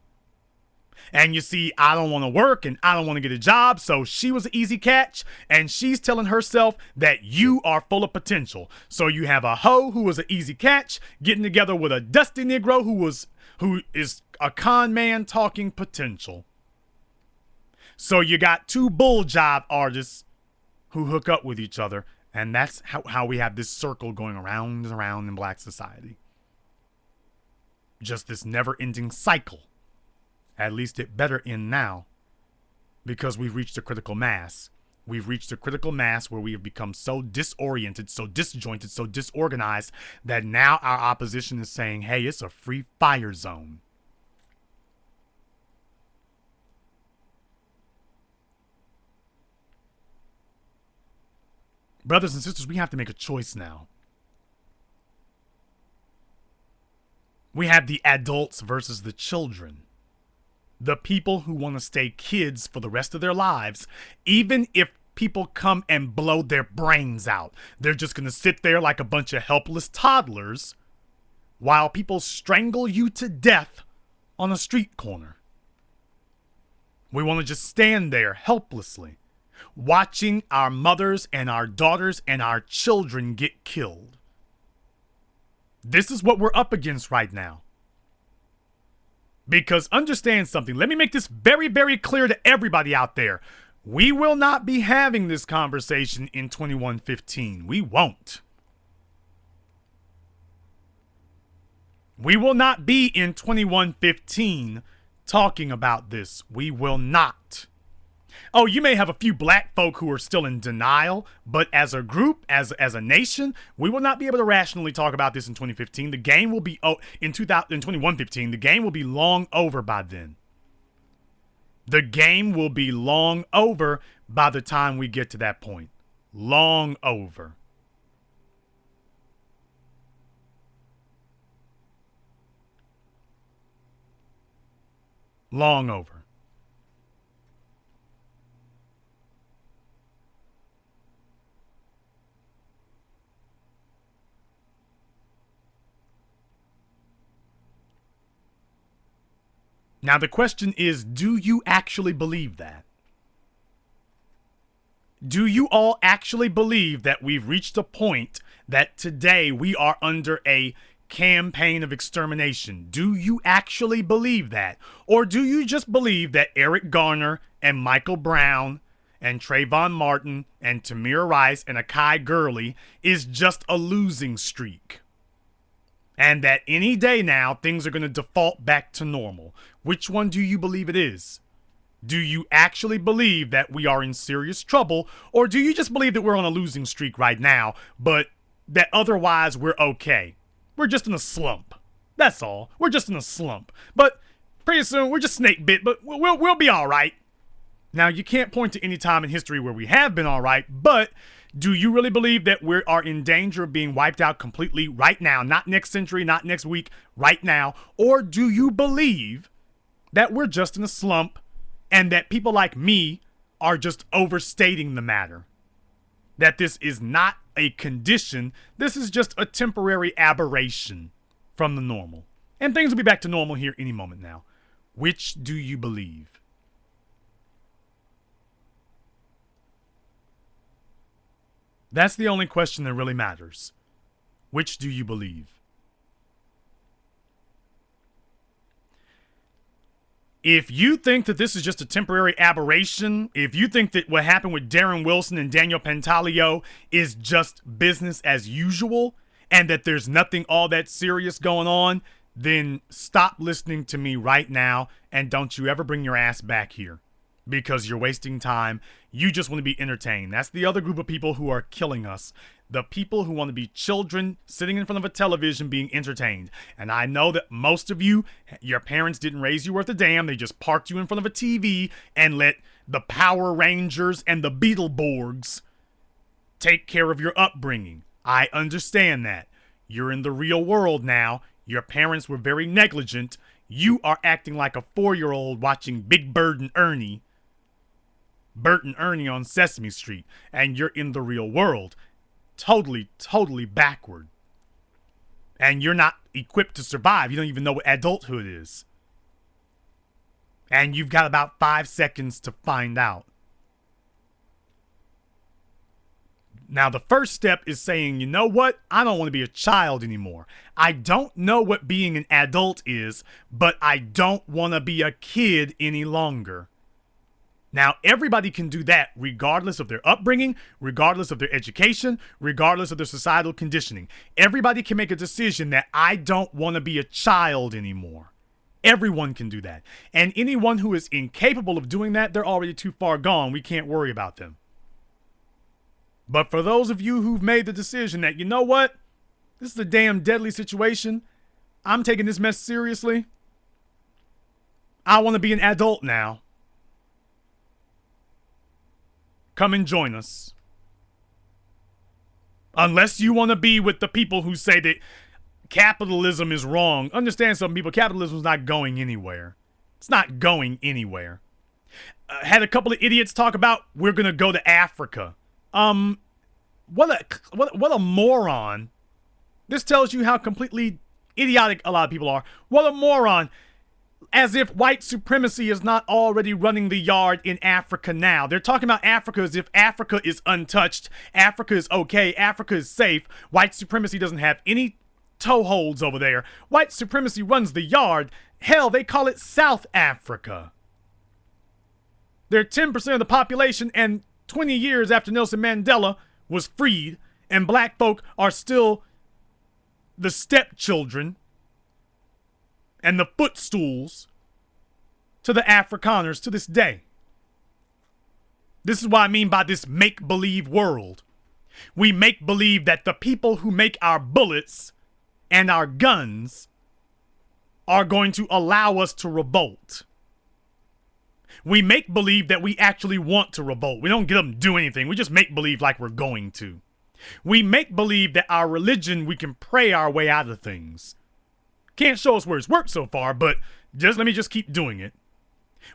And you see, I don't want to work and I don't want to get a job, so she was an easy catch, and she's telling herself that you are full of potential. So you have a hoe who was an easy catch getting together with a dusty Negro who is a con man talking potential. So you got 2 bull jive artists who hook up with each other, and that's how we have this circle going around and around in black society. Just this never-ending cycle. At least it better end now, because we've reached a critical mass. We've reached a critical mass where we have become so disoriented, so disjointed, so disorganized that now our opposition is saying, hey, it's a free fire zone. Brothers and sisters, we have to make a choice now. We have the adults versus the children. The people who want to stay kids for the rest of their lives, even if people come and blow their brains out. They're just going to sit there like a bunch of helpless toddlers while people strangle you to death on a street corner. We want to just stand there helplessly, watching our mothers and our daughters and our children get killed. This is what we're up against right now. Because understand something, let me make this very, very clear to everybody out there. We will not be having this conversation in 2115. We won't. We will not be in 2115 talking about this. We will not. Oh, you may have a few black folk who are still in denial, but as a group, as a nation, we will not be able to rationally talk about this in 2015. The game will be in 2115. The game will be long over by then. The game will be long over by the time we get to that point. Long over. Long over. Now the question is, do you actually believe that? Do you all actually believe that we've reached a point that today we are under a campaign of extermination? Do you actually believe that? Or do you just believe that Eric Garner and Michael Brown and Trayvon Martin and Tamir Rice and Akai Gurley is just a losing streak? And that any day now, things are going to default back to normal. Which one do you believe it is? Do you actually believe that we are in serious trouble? Or do you just believe that we're on a losing streak right now, but that otherwise we're okay? We're just in a slump. That's all. We're just in a slump. But pretty soon, we're just snake bit, but we'll be all right. Now, you can't point to any time in history where we have been all right, but do you really believe that we are in danger of being wiped out completely right now? Not next century, not next week, right now? Or do you believe that we're just in a slump and that people like me are just overstating the matter? That this is not a condition, this is just a temporary aberration from the normal. And things will be back to normal here any moment now. Which do you believe? That's the only question that really matters. Which do you believe? If you think that this is just a temporary aberration, if you think that what happened with Darren Wilson and Daniel Pantaleo is just business as usual, and that there's nothing all that serious going on, then stop listening to me right now, and don't you ever bring your ass back here. Because you're wasting time. You just want to be entertained. That's the other group of people who are killing us. The people who want to be children sitting in front of a television being entertained. And I know that most of you, your parents didn't raise you worth a damn. They just parked you in front of a TV and let the Power Rangers and the Beetleborgs take care of your upbringing. I understand that. You're in the real world now. Your parents were very negligent. You are acting like a 4-year-old watching Big Bird and Ernie. Bert and Ernie on Sesame Street, and you're in the real world. Totally backward. And you're not equipped to survive. You don't even know what adulthood is. And you've got about 5 seconds to find out. Now, the first step is saying, you know what? I don't want to be a child anymore. I don't know what being an adult is, but I don't want to be a kid any longer. Now, everybody can do that regardless of their upbringing, regardless of their education, regardless of their societal conditioning. Everybody can make a decision that I don't want to be a child anymore. Everyone can do that. And anyone who is incapable of doing that, they're already too far gone. We can't worry about them. But for those of you who've made the decision that, you know what? This is a damn deadly situation. I'm taking this mess seriously. I want to be an adult now. Come and join us. Unless you want to be with the people who say that capitalism is wrong. Understand something, people. Capitalism is not going anywhere. It's not going anywhere. Had a couple of idiots talk about we're going to go to Africa. What a moron. This tells you how completely idiotic a lot of people are. What a moron. As if white supremacy is not already running the yard in Africa now. They're talking about Africa as if Africa is untouched. Africa is okay. Africa is safe. White supremacy doesn't have any toeholds over there. White supremacy runs the yard. Hell, they call it South Africa. They're 10% of the population, and 20 years after Nelson Mandela was freed, and black folk are still the stepchildren and the footstools to the Afrikaners to this day. This is what I mean by this make-believe world. We make believe that the people who make our bullets and our guns are going to allow us to revolt. We make believe that we actually want to revolt. We don't get them to do anything. We just make believe like we're going to. We make believe that our religion, we can pray our way out of things. Can't show us where it's worked so far, but let me just keep doing it.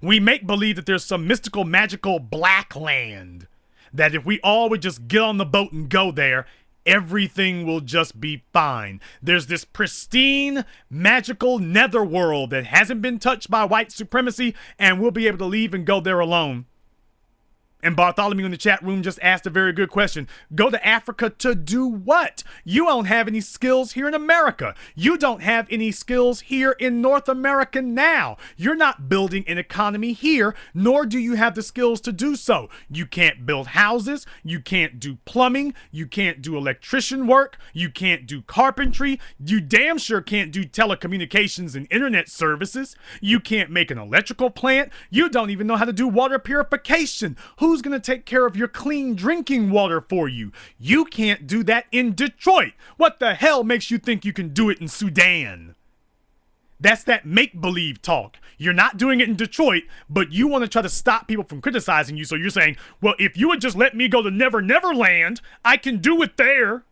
We make believe that there's some mystical, magical black land. That if we all would just get on the boat and go there, everything will just be fine. There's this pristine, magical netherworld that hasn't been touched by white supremacy, and we'll be able to leave and go there alone. And Bartholomew in the chat room just asked a very good question. Go to Africa to do what? You don't have any skills here in America. You don't have any skills here in North America now. You're not building an economy here, nor do you have the skills to do so. You can't build houses. You can't do plumbing. You can't do electrician work. You can't do carpentry. You damn sure can't do telecommunications and internet services. You can't make an electrical plant. You don't even know how to do water purification. Who's going to take care of your clean drinking water for you? You can't do that in Detroit. What the hell makes you think you can do it in Sudan? That's that make-believe talk. You're not doing it in Detroit, but you want to try to stop people from criticizing you. So you're saying, well, if you would just let me go to Never Never Land, I can do it there.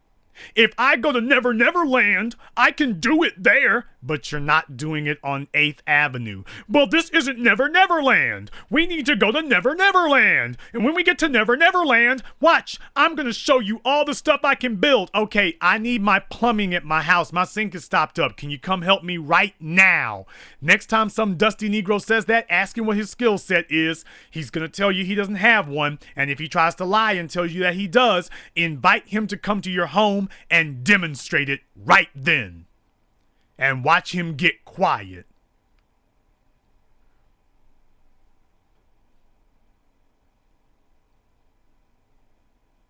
If I go to Never Never Land, I can do it there, but you're not doing it on 8th Avenue. Well, this isn't Never Never Land. We need to go to Never Never Land. And when we get to Never Never Land, watch, I'm going to show you all the stuff I can build. Okay, I need my plumbing at my house. My sink is stopped up. Can you come help me right now? Next time some dusty Negro says that, ask him what his skill set is. He's going to tell you he doesn't have one. And if he tries to lie and tells you that he does, invite him to come to your home and demonstrate it right then. And watch him get quiet.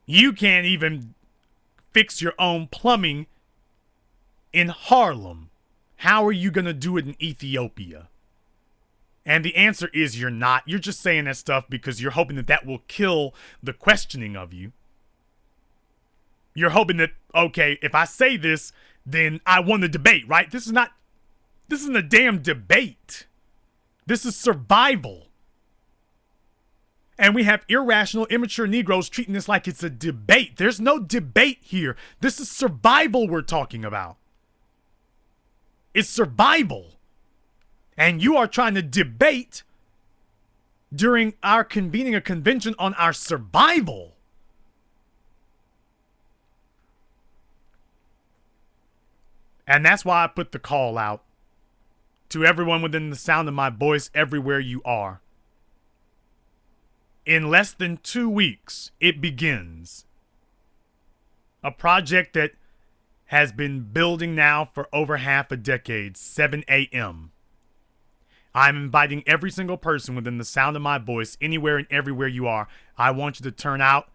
You can't even fix your own plumbing in Harlem. How are you going to do it in Ethiopia? And the answer is you're not. You're just saying that stuff because you're hoping that that will kill the questioning of you. You're hoping that, okay, if I say this, then I won the debate, right? This isn't a damn debate. This is survival. And we have irrational, immature Negroes treating this like it's a debate. There's no debate here. This is survival we're talking about. It's survival. And you are trying to debate during our convening a convention on our survival. And that's why I put the call out to everyone within the sound of my voice, everywhere you are. In less than 2 weeks, it begins. A project that has been building now for over half a decade, 7 a.m. I'm inviting every single person within the sound of my voice, anywhere and everywhere you are. I want you to turn out.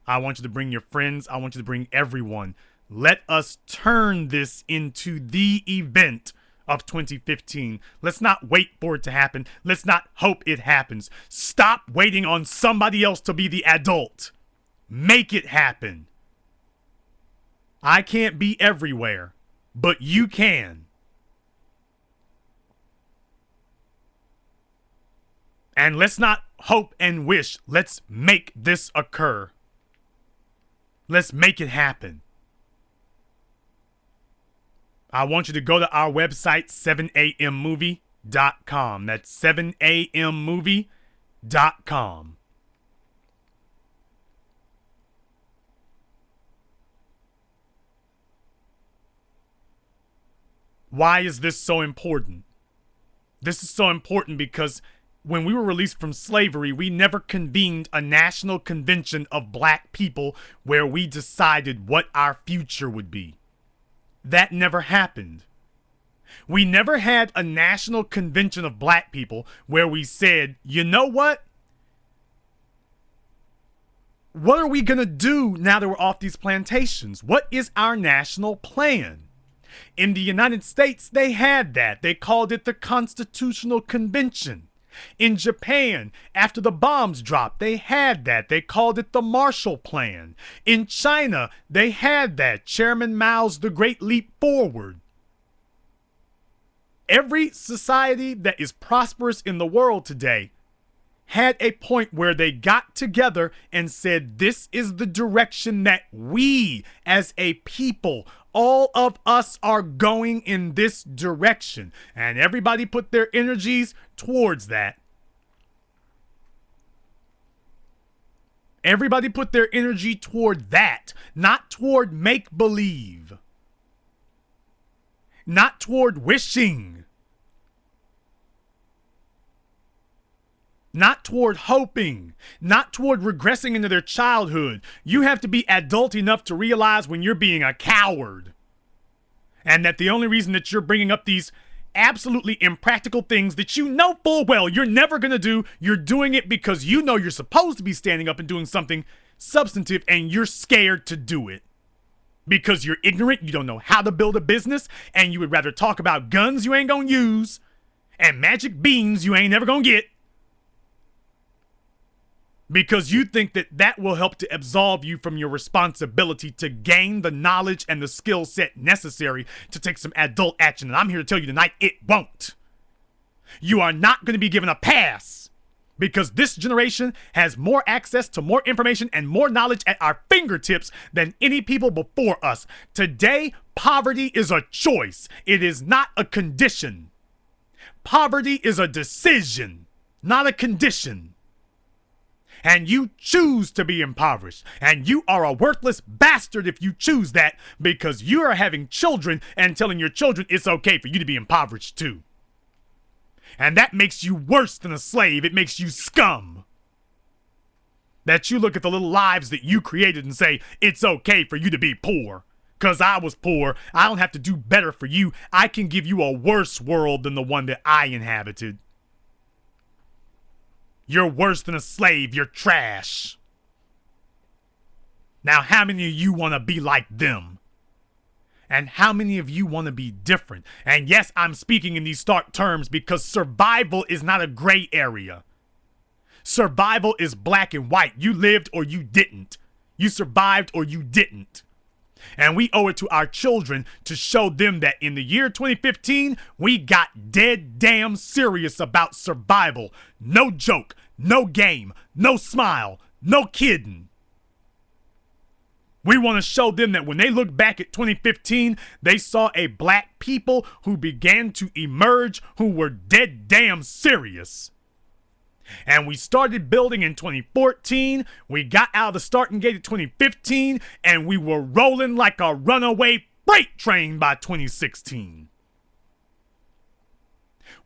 I want you to bring your friends. I want you to bring everyone. Let us turn this into the event of 2015. Let's not wait for it to happen. Let's not hope it happens. Stop waiting on somebody else to be the adult. Make it happen. I can't be everywhere, but you can. And let's not hope and wish. Let's make this occur. Let's make it happen. I want you to go to our website, 7ammovie.com. That's 7ammovie.com. Why is this so important? This is so important because when we were released from slavery, we never convened a national convention of black people where we decided what our future would be. That never happened. We never had a national convention of black people where we said, you know what? What are we going to do now that we're off these plantations? What is our national plan? In the United States, they had that. They called it the Constitutional Convention. In Japan, after the bombs dropped, they had that. They called it the Marshall Plan. In China, they had that. Chairman Mao's The Great Leap Forward. Every society that is prosperous in the world today had a point where they got together and said, this is the direction that we as a people, all of us are going in this direction. And everybody put their energies towards that. Everybody put their energy toward that, not toward make-believe, not toward wishing, not toward hoping, not toward regressing into their childhood. You have to be adult enough to realize when you're being a coward. And that the only reason that you're bringing up these absolutely impractical things that you know full well you're never going to do, you're doing it because you know you're supposed to be standing up and doing something substantive and you're scared to do it. Because you're ignorant, you don't know how to build a business, and you would rather talk about guns you ain't going to use and magic beans you ain't never going to get. because you think that that will help to absolve you from your responsibility to gain the knowledge and the skill set necessary to take some adult action. And I'm here to tell you tonight, it won't. You are not going to be given a pass because this generation has more access to more information and more knowledge at our fingertips than any people before us. Today, poverty is a choice. It is not a condition. Poverty is a decision, not a condition. And you choose to be impoverished. And you are a worthless bastard if you choose that, because you are having children and telling your children it's okay for you to be impoverished too. And that makes you worse than a slave. It makes you scum. That you look at the little lives that you created and say, it's okay for you to be poor. Because I was poor, I don't have to do better for you. I can give you a worse world than the one that I inhabited. You're worse than a slave. You're trash. Now, how many of you want to be like them? And how many of you want to be different? And yes, I'm speaking in these stark terms because survival is not a gray area. Survival is black and white. You lived or you didn't. You survived or you didn't. And we owe it to our children to show them that in the year 2015, we got dead damn serious about survival. No joke, no game, no smile, no kidding. We want to show them that when they look back at 2015, they saw a black people who began to emerge who were dead damn serious. And we started building in 2014. We got out of the starting gate in 2015, and we were rolling like a runaway freight train by 2016.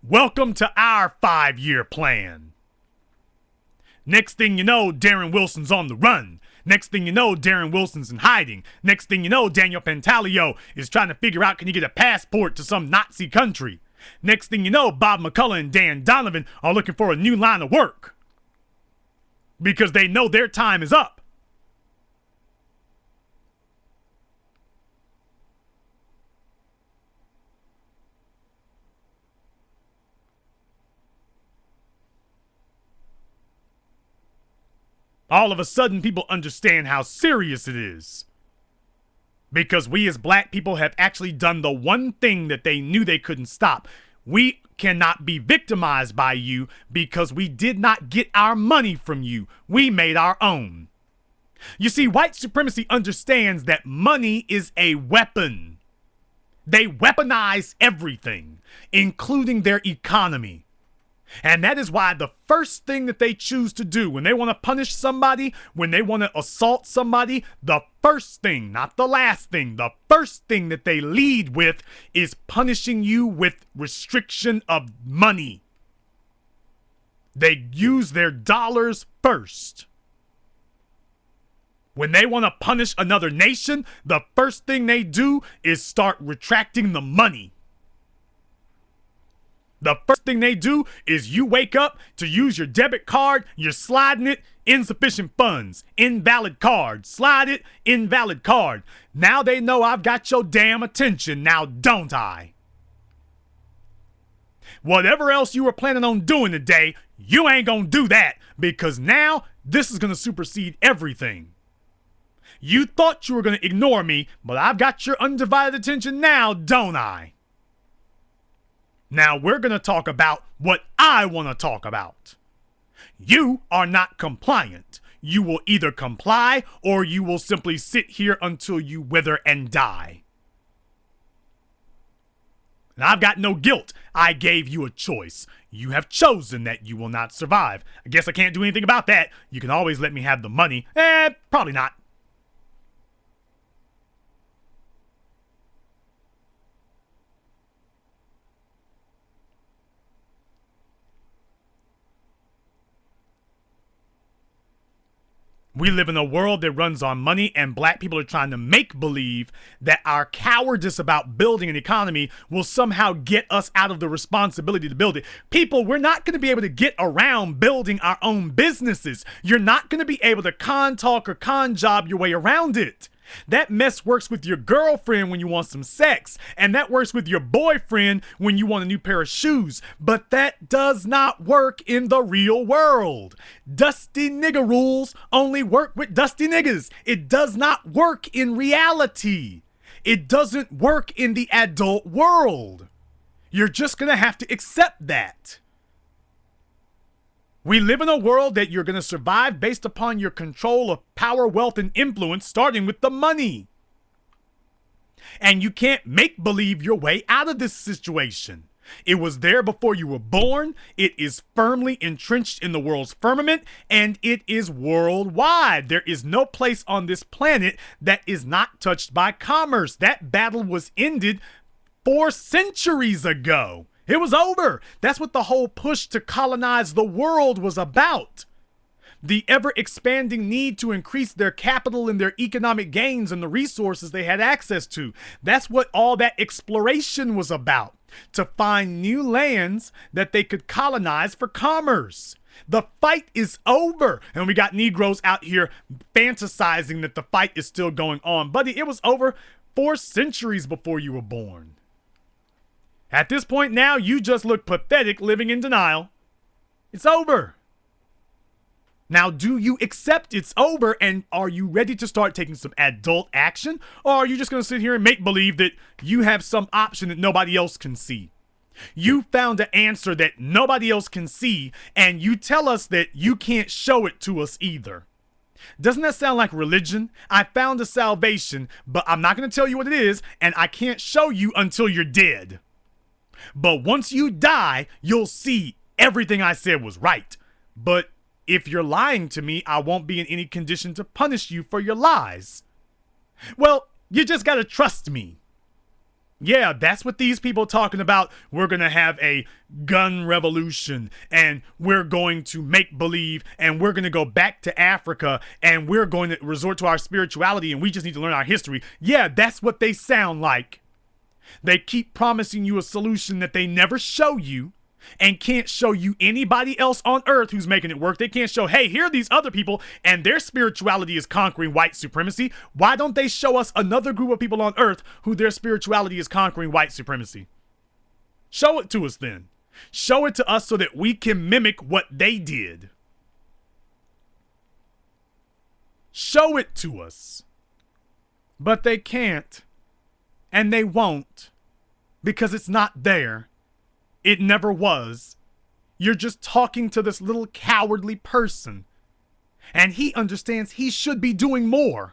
Welcome to our 5-year plan. Next thing you know, Darren Wilson's on the run. Next thing you know, Darren Wilson's in hiding. Next thing you know, Daniel Pantaleo is trying to figure out, can he get a passport to some Nazi country? Next thing you know, Bob McCullough and Dan Donovan are looking for a new line of work because they know their time is up. All of a sudden, people understand how serious it is. Because we as black people have actually done the one thing that they knew they couldn't stop. We cannot be victimized by you because we did not get our money from you. We made our own. You see, white supremacy understands that money is a weapon. They weaponize everything, including their economy. And that is why the first thing that they choose to do when they want to punish somebody, when they want to assault somebody, the first thing, not the last thing, the first thing that they lead with is punishing you with restriction of money. They use their dollars first. When they want to punish another nation, the first thing they do is start retracting the money. The first thing they do is you wake up to use your debit card, you're sliding it, insufficient funds, invalid card, slide it, invalid card. Now they know I've got your damn attention, now don't I? Whatever else you were planning on doing today, you ain't gonna do that because now this is gonna supersede everything. You thought you were gonna ignore me, but I've got your undivided attention now, don't I? Now we're going to talk about what I want to talk about. You are not compliant. You will either comply or you will simply sit here until you wither and die. And I've got no guilt. I gave you a choice. You have chosen that you will not survive. I guess I can't do anything about that. You can always let me have the money. Probably not. We live in a world that runs on money, and black people are trying to make believe that our cowardice about building an economy will somehow get us out of the responsibility to build it. People, we're not going to be able to get around building our own businesses. You're not going to be able to con talk or con job your way around it. That mess works with your girlfriend when you want some sex, and that works with your boyfriend when you want a new pair of shoes, but that does not work in the real world. Dusty nigger rules only work with dusty niggas. It does not work in reality. It doesn't work in the adult world. You're just gonna have to accept that. We live in a world that you're going to survive based upon your control of power, wealth, and influence, starting with the money. And you can't make believe your way out of this situation. It was there before you were born. It is firmly entrenched in the world's firmament, and it is worldwide. There is no place on this planet that is not touched by commerce. That battle was ended 4 centuries ago. It was over. That's what the whole push to colonize the world was about. The ever-expanding need to increase their capital and their economic gains and the resources they had access to. That's what all that exploration was about. To find new lands that they could colonize for commerce. The fight is over. And we got Negroes out here fantasizing that the fight is still going on. Buddy, it was over 4 centuries before you were born. At this point now, you just look pathetic living in denial. It's over. Now, do you accept it's over, and are you ready to start taking some adult action? Or are you just going to sit here and make believe that you have some option that nobody else can see? You found an answer that nobody else can see, and you tell us that you can't show it to us either. Doesn't that sound like religion? I found a salvation, but I'm not going to tell you what it is, and I can't show you until you're dead. But once you die, you'll see everything I said was right. But if you're lying to me, I won't be in any condition to punish you for your lies. Well, you just gotta trust me. Yeah, that's what these people talking about. We're gonna have a gun revolution, and we're going to make believe, and we're gonna go back to Africa, and we're going to resort to our spirituality, and we just need to learn our history. Yeah, that's what they sound like. They keep promising you a solution that they never show you, and can't show you anybody else on earth who's making it work. They can't show, hey, here are these other people, and their spirituality is conquering white supremacy. Why don't they show us another group of people on earth who their spirituality is conquering white supremacy? Show it to us then. Show it to us so that we can mimic what they did. Show it to us. But they can't. And they won't, because it's not there. It never was. You're just talking to this little cowardly person. And he understands he should be doing more.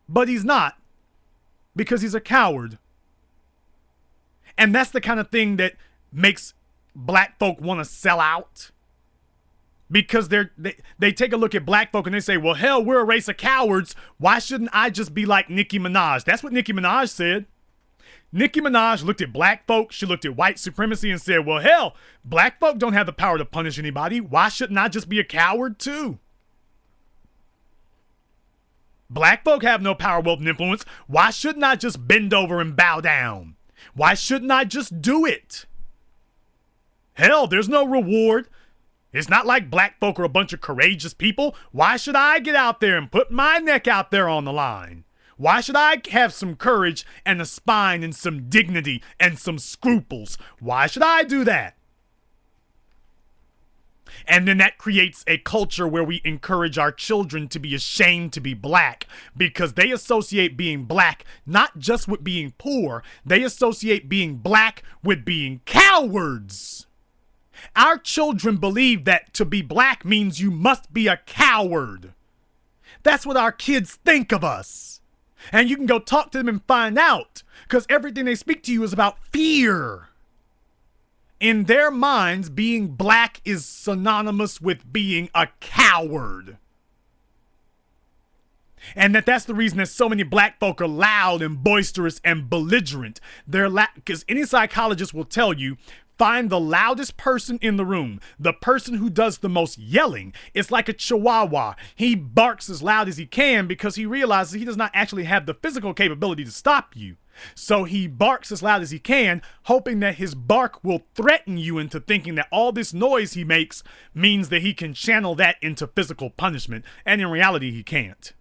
But he's not, because he's a coward. And that's the kind of thing that makes black folk want to sell out. Because they take a look at black folk and they say, well, hell, we're a race of cowards. Why shouldn't I just be like Nicki Minaj? That's what Nicki Minaj said. Nicki Minaj looked at black folk, she looked at white supremacy and said, well, hell, black folk don't have the power to punish anybody. Why shouldn't I just be a coward too? Black folk have no power, wealth, and influence. Why shouldn't I just bend over and bow down? Why shouldn't I just do it? Hell, there's no reward. It's not like black folk are a bunch of courageous people. Why should I get out there and put my neck out there on the line? Why should I have some courage and a spine and some dignity and some scruples? Why should I do that? And then that creates a culture where we encourage our children to be ashamed to be black, because they associate being black not just with being poor, they associate being black with being cowards. Our children believe that to be black means you must be a coward. That's what our kids think of us. And you can go talk to them and find out, because everything they speak to you is about fear. In their minds, being black is synonymous with being a coward. And that's the reason that so many black folk are loud and boisterous and belligerent. They're because any psychologist will tell you, find the loudest person in the room, the person who does the most yelling. It's like a chihuahua. He barks as loud as he can because he realizes he does not actually have the physical capability to stop you. So he barks as loud as he can, hoping that his bark will threaten you into thinking that all this noise he makes means that he can channel that into physical punishment. And in reality, he can't.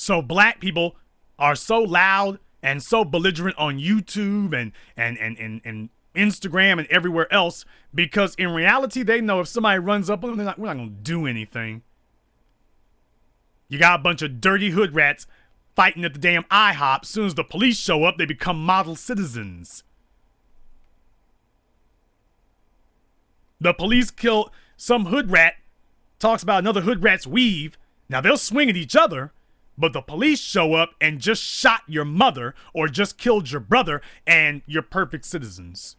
So black people are so loud and so belligerent on YouTube and Instagram and everywhere else because in reality they know if somebody runs up on them, we're not going to do anything. You got a bunch of dirty hood rats fighting at the damn IHOP. As soon as the police show up, they become model citizens. The police kill some hood rat, talks about another hood rat's weave. Now they'll swing at each other, but the police show up and just shot your mother or just killed your brother and you're perfect citizens.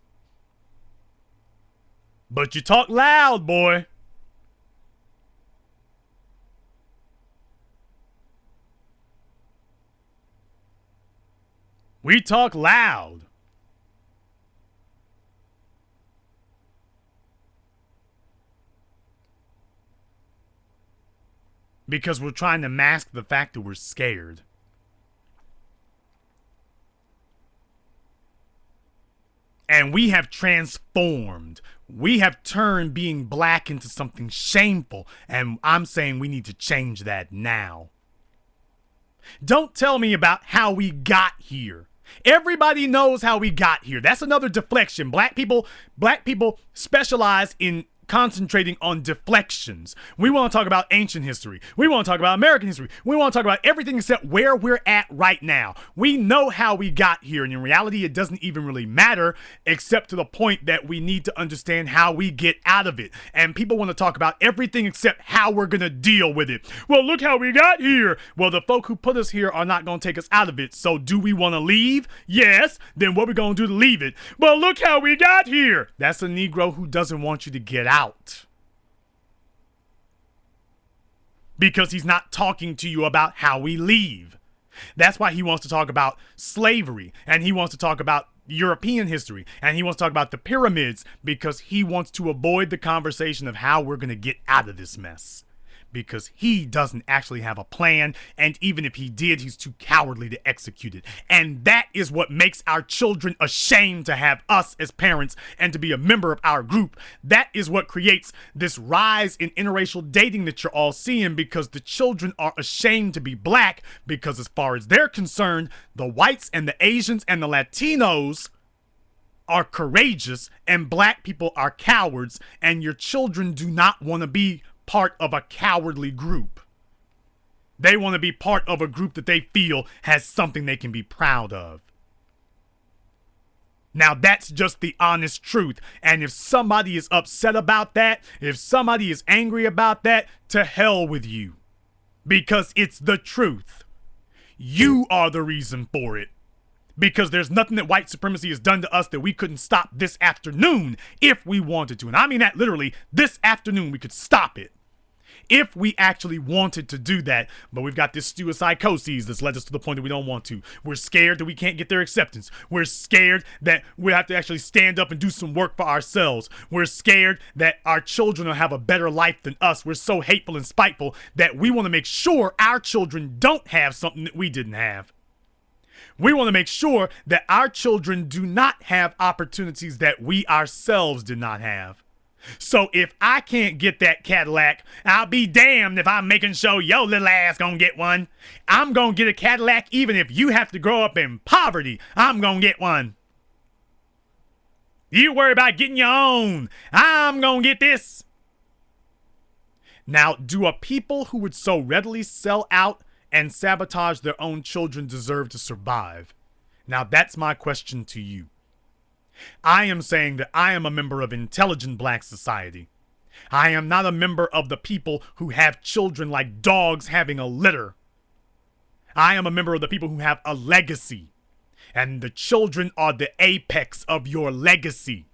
But you talk loud, boy. We talk loud. Because we're trying to mask the fact that we're scared. And we have transformed. We have turned being black into something shameful. And I'm saying we need to change that now. Don't tell me about how we got here. Everybody knows how we got here. That's another deflection. Black people specialize in concentrating on deflections. We want to talk about ancient history. We want to talk about American history. We want to talk about everything except where we're at right now. We know how we got here, and in reality, it doesn't even really matter except to the point that we need to understand how we get out of it. And people want to talk about everything except how we're going to deal with it. Well, look how we got here. Well, the folk who put us here are not going to take us out of it. So do we want to leave? Yes. Then what are we going to do to leave it? Well, look how we got here. That's a Negro who doesn't want you to get out. Because he's not talking to you about how we leave. That's why he wants to talk about slavery, and he wants to talk about European history, and he wants to talk about the pyramids, because he wants to avoid the conversation of how we're going to get out of this mess. Because he doesn't actually have a plan, and even if he did, he's too cowardly to execute it. And that is what makes our children ashamed to have us as parents and to be a member of our group. That is what creates this rise in interracial dating that you're all seeing, because the children are ashamed to be black, because as far as they're concerned, the whites and the Asians and the Latinos are courageous and black people are cowards, and your children do not want to be part of a cowardly group. They want to be part of a group that they feel has something they can be proud of. Now that's just the honest truth. And if somebody is upset about that, if somebody is angry about that, to hell with you. Because it's the truth. You are the reason for it. Because there's nothing that white supremacy has done to us that we couldn't stop this afternoon if we wanted to. And I mean that literally, this afternoon we could stop it. If we actually wanted to do that, but we've got this psychosis that's led us to the point that we don't want to. We're scared that we can't get their acceptance. We're scared that we have to actually stand up and do some work for ourselves. We're scared that our children will have a better life than us. We're so hateful and spiteful that we want to make sure our children don't have something that we didn't have. We want to make sure that our children do not have opportunities that we ourselves did not have. So if I can't get that Cadillac, I'll be damned if I'm making sure your little ass gonna get one. I'm gonna get a Cadillac even if you have to grow up in poverty. I'm gonna get one. You worry about getting your own. I'm gonna get this. Now, do a people who would so readily sell out and sabotage their own children deserve to survive? Now, that's my question to you. I am saying that I am a member of intelligent black society. I am not a member of the people who have children like dogs having a litter. I am a member of the people who have a legacy. And the children are the apex of your legacy,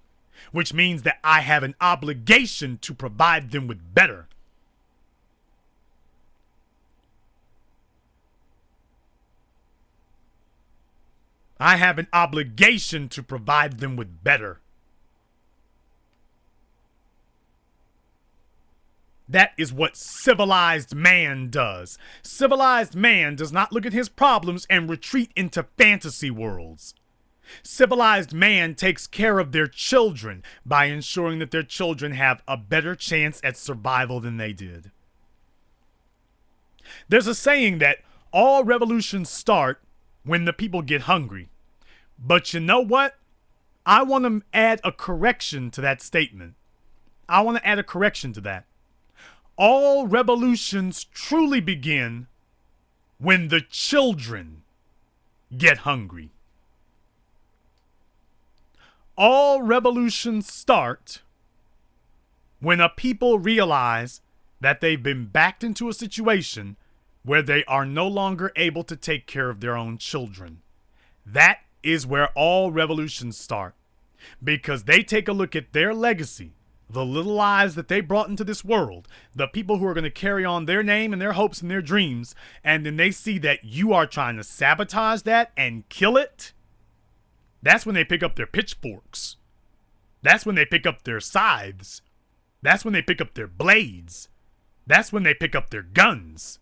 which means that I have an obligation to provide them with better. I have an obligation to provide them with better. That is what civilized man does. Civilized man does not look at his problems and retreat into fantasy worlds. Civilized man takes care of their children by ensuring that their children have a better chance at survival than they did. There's a saying that all revolutions start when the people get hungry. But you know what? I want to add a correction to that statement. I want to add a correction to that. All revolutions truly begin when the children get hungry. All revolutions start when a people realize that they've been backed into a situation where they are no longer able to take care of their own children. That is where all revolutions start, because they take a look at their legacy, the little lives that they brought into this world, the people who are going to carry on their name and their hopes and their dreams, and then they see that you are trying to sabotage that and kill it. That's when they pick up their pitchforks. That's when they pick up their scythes. That's when they pick up their blades. That's when they pick up their guns.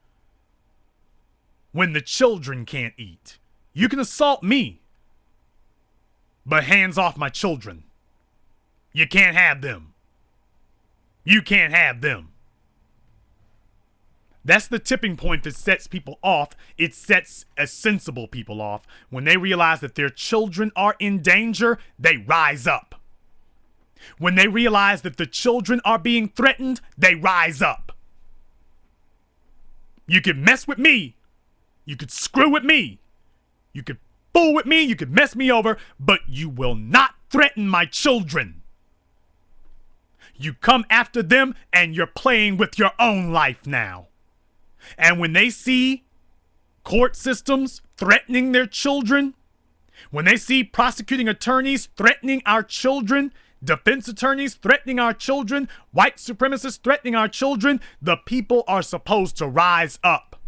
When the children can't eat. You can assault me, but hands off my children. You can't have them. You can't have them. That's the tipping point that sets people off. It sets a sensible people off. When they realize that their children are in danger, they rise up. When they realize that the children are being threatened, they rise up. You could mess with me. You could screw with me. You could fool with me. You could mess me over, but you will not threaten my children. You come after them and you're playing with your own life now. And when they see court systems threatening their children, when they see prosecuting attorneys threatening our children, defense attorneys threatening our children, white supremacists threatening our children, the people are supposed to rise up.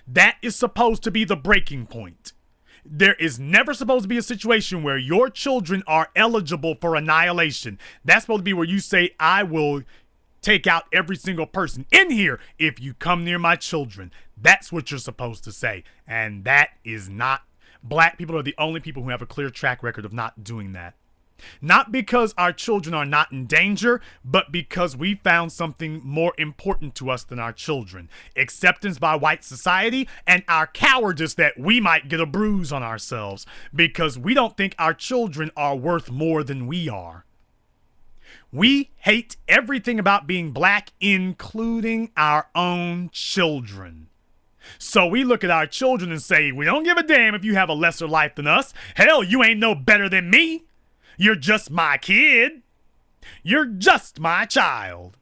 That is supposed to be the breaking point. There is never supposed to be a situation where your children are eligible for annihilation. That's supposed to be where you say, I will take out every single person in here if you come near my children. That's what you're supposed to say. And that is not. Black people are the only people who have a clear track record of not doing that. Not because our children are not in danger, but because we found something more important to us than our children. Acceptance by white society and our cowardice that we might get a bruise on ourselves because we don't think our children are worth more than we are. We hate everything about being black, including our own children. So we look at our children and say, we don't give a damn if you have a lesser life than us. Hell, you ain't no better than me. You're just my kid. You're just my child.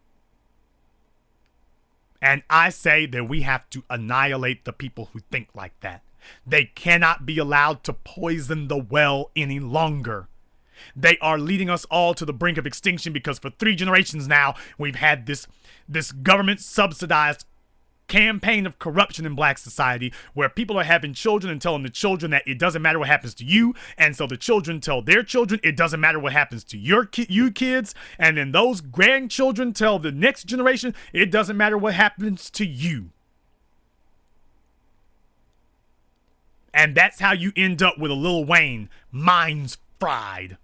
And I say that we have to annihilate the people who think like that. They cannot be allowed to poison the well any longer. They are leading us all to the brink of extinction because for 3 generations now, we've had this government subsidized campaign of corruption in black society where people are having children and telling the children that it doesn't matter what happens to you, and so the children tell their children it doesn't matter what happens to you kids, and then those grandchildren tell the next generation it doesn't matter what happens to you. And that's how you end up with a Lil Wayne, minds fried.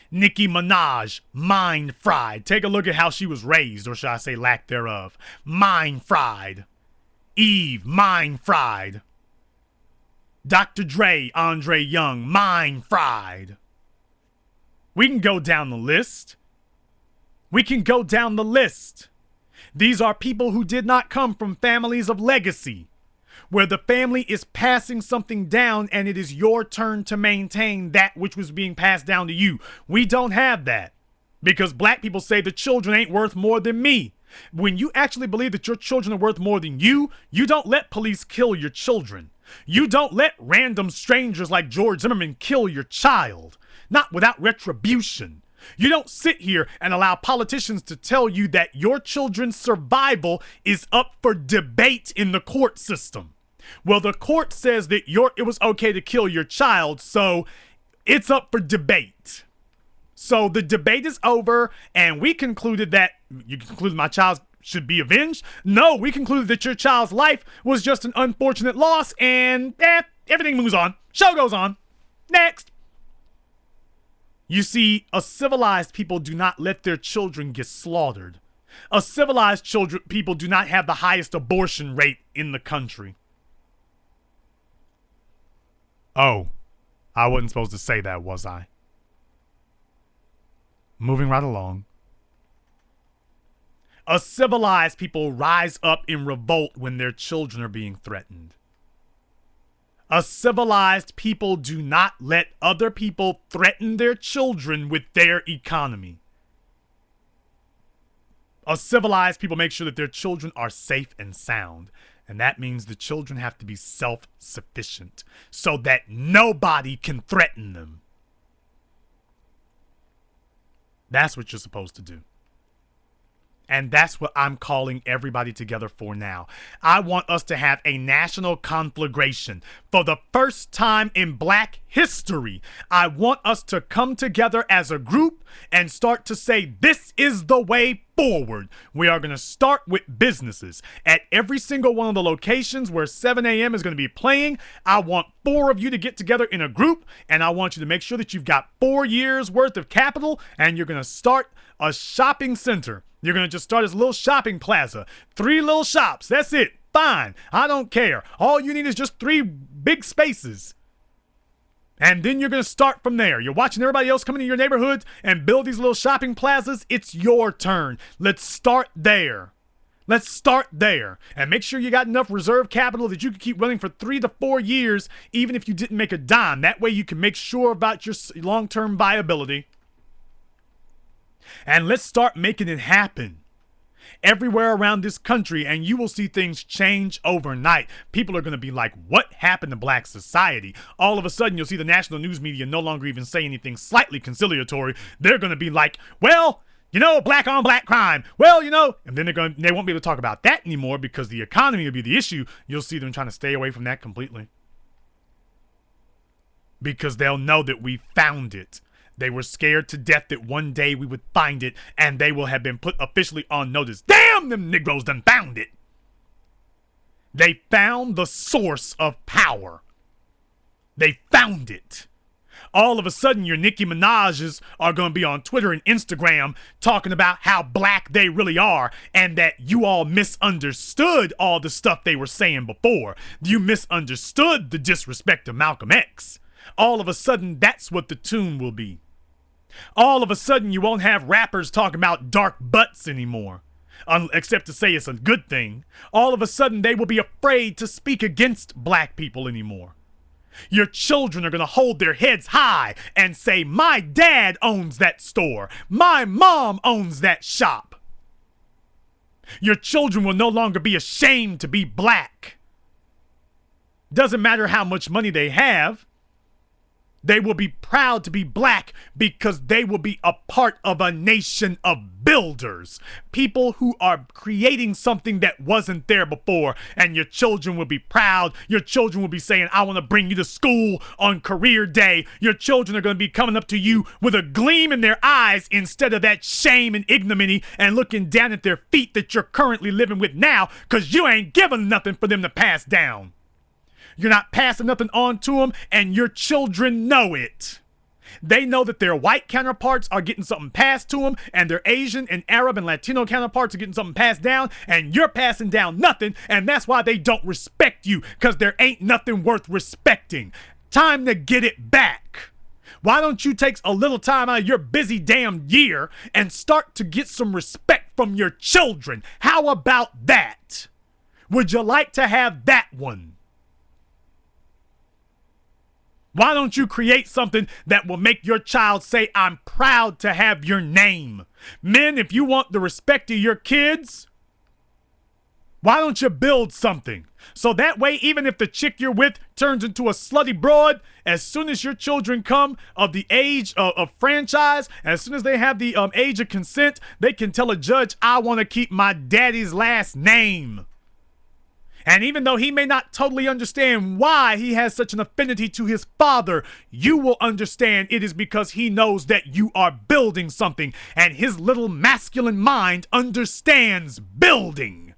Nicki Minaj, mind fried. Take a look at how she was raised, or should I say lack thereof. Mind fried. Eve, mind fried. Dr. Dre, Andre Young, mind fried. We can go down the list. We can go down the list. These are people who did not come from families of legacy, where the family is passing something down and it is your turn to maintain that which was being passed down to you. We don't have that because black people say the children ain't worth more than me. When you actually believe that your children are worth more than you don't let police kill your children. You don't let random strangers like George Zimmerman kill your child, not without retribution. You don't sit here and allow politicians to tell you that your children's survival is up for debate in the court system. Well, the court says that it was okay to kill your child, so it's up for debate. So the debate is over, and we concluded that you concluded my child should be avenged. No, we concluded that your child's life was just an unfortunate loss, and everything moves on. Show goes on. Next. You see, a civilized people do not let their children get slaughtered. A civilized people do not have the highest abortion rate in the country. Oh, I wasn't supposed to say that, was I? Moving right along. A civilized people rise up in revolt when their children are being threatened. A civilized people do not let other people threaten their children with their economy. A civilized people make sure that their children are safe and sound. And that means the children have to be self-sufficient so that nobody can threaten them. That's what you're supposed to do. And that's what I'm calling everybody together for now. I want us to have a national conflagration. For the first time in Black history, I want us to come together as a group and start to say, this is the way forward. We are going to start with businesses. At every single one of the locations where 7 a.m. is going to be playing, I want 4 of you to get together in a group, and I want you to make sure that you've got 4 years worth of capital, and you're going to start a shopping center. You're going to just start as a little shopping plaza. 3 little shops. That's it. Fine. I don't care. All you need is just 3 big spaces. And then you're going to start from there. You're watching everybody else come into your neighborhoods and build these little shopping plazas. It's your turn. Let's start there. Let's start there. And make sure you got enough reserve capital that you can keep running for 3 to 4 years, even if you didn't make a dime. That way you can make sure about your long-term viability. And let's start making it happen everywhere around this country, and you will see things change overnight. People are going to be like, what happened to Black society? All of a sudden, you'll see the national news media no longer even say anything slightly conciliatory. They're going to be like, well, you know, black on black crime. Well, you know, and then they won't be able to talk about that anymore because the economy will be the issue. You'll see them trying to stay away from that completely. Because they'll know that we found it. They were scared to death that one day we would find it, and they will have been put officially on notice. Damn, them Negroes done found it. They found the source of power. They found it. All of a sudden, your Nicki Minaj's are going to be on Twitter and Instagram talking about how black they really are and that you all misunderstood all the stuff they were saying before. You misunderstood the disrespect of Malcolm X. All of a sudden, that's what the tune will be. All of a sudden, you won't have rappers talking about dark butts anymore, except to say it's a good thing. All of a sudden, they will be afraid to speak against black people anymore. Your children are going to hold their heads high and say, my dad owns that store. My mom owns that shop. Your children will no longer be ashamed to be black. Doesn't matter how much money they have. They will be proud to be black because they will be a part of a nation of builders. People who are creating something that wasn't there before. And your children will be proud. Your children will be saying, I want to bring you to school on career day. Your children are going to be coming up to you with a gleam in their eyes instead of that shame and ignominy and looking down at their feet that you're currently living with now because you ain't giving nothing for them to pass down. You're not passing nothing on to them, and your children know it. They know that their white counterparts are getting something passed to them, and their Asian and Arab and Latino counterparts are getting something passed down, and you're passing down nothing, and that's why they don't respect you, because there ain't nothing worth respecting. Time to get it back. Why don't you take a little time out of your busy damn year and start to get some respect from your children? How about that? Would you like to have that one? Why don't you create something that will make your child say, I'm proud to have your name? Men, if you want the respect of your kids, why don't you build something? So that way, even if the chick you're with turns into a slutty broad, as soon as your children come of the age of franchise, as soon as they have the age of consent, they can tell a judge, I want to keep my daddy's last name. And even though he may not totally understand why he has such an affinity to his father, you will understand it is because he knows that you are building something, and his little masculine mind understands building.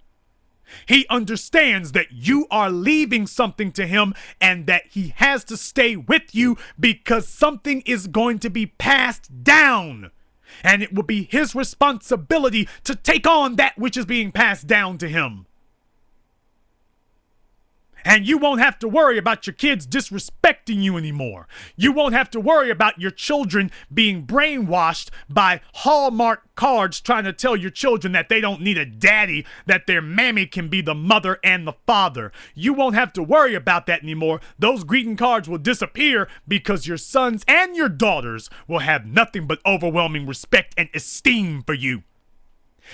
He understands that you are leaving something to him and that he has to stay with you because something is going to be passed down. And it will be his responsibility to take on that which is being passed down to him. And you won't have to worry about your kids disrespecting you anymore. You won't have to worry about your children being brainwashed by Hallmark cards trying to tell your children that they don't need a daddy, that their mammy can be the mother and the father. You won't have to worry about that anymore. Those greeting cards will disappear because your sons and your daughters will have nothing but overwhelming respect and esteem for you.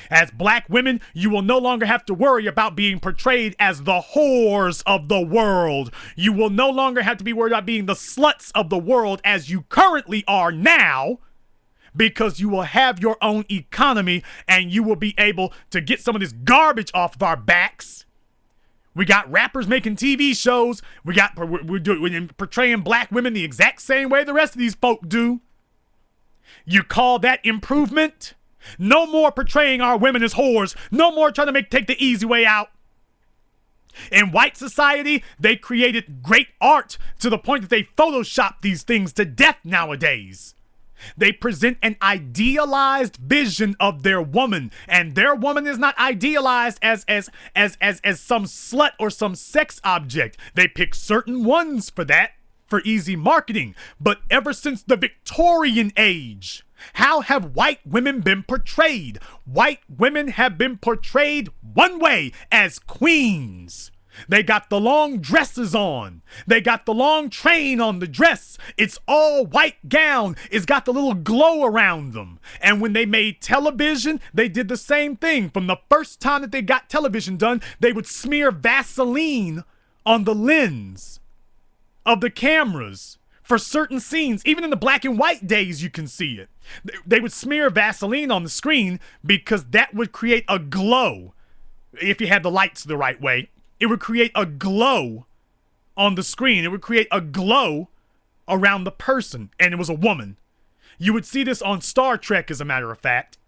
As black women, you will no longer have to worry about being portrayed as the whores of the world. You will no longer have to be worried about being the sluts of the world as you currently are now, because you will have your own economy and you will be able to get some of this garbage off of our backs. We got rappers making TV shows. We're portraying black women the exact same way the rest of these folk do. You call that improvement? No more portraying our women as whores. No more trying to take the easy way out. In white society, they created great art to the point that they Photoshop these things to death nowadays. They present an idealized vision of their woman, and their woman is not idealized as some slut or some sex object. They pick certain ones for that, for easy marketing. But ever since the Victorian age, how have white women been portrayed? White women have been portrayed one way, as queens. They got the long dresses on. They got the long train on the dress. It's all white gown. It's got the little glow around them. And when they made television, they did the same thing. From the first time that they got television done, they would smear Vaseline on the lens of the cameras for certain scenes. Even in the black and white days, you can see it. They would smear Vaseline on the screen because that would create a glow. If you had the lights the right way, it would create a glow on the screen. It would create a glow around the person, and it was a woman. You would see this on Star Trek, as a matter of fact.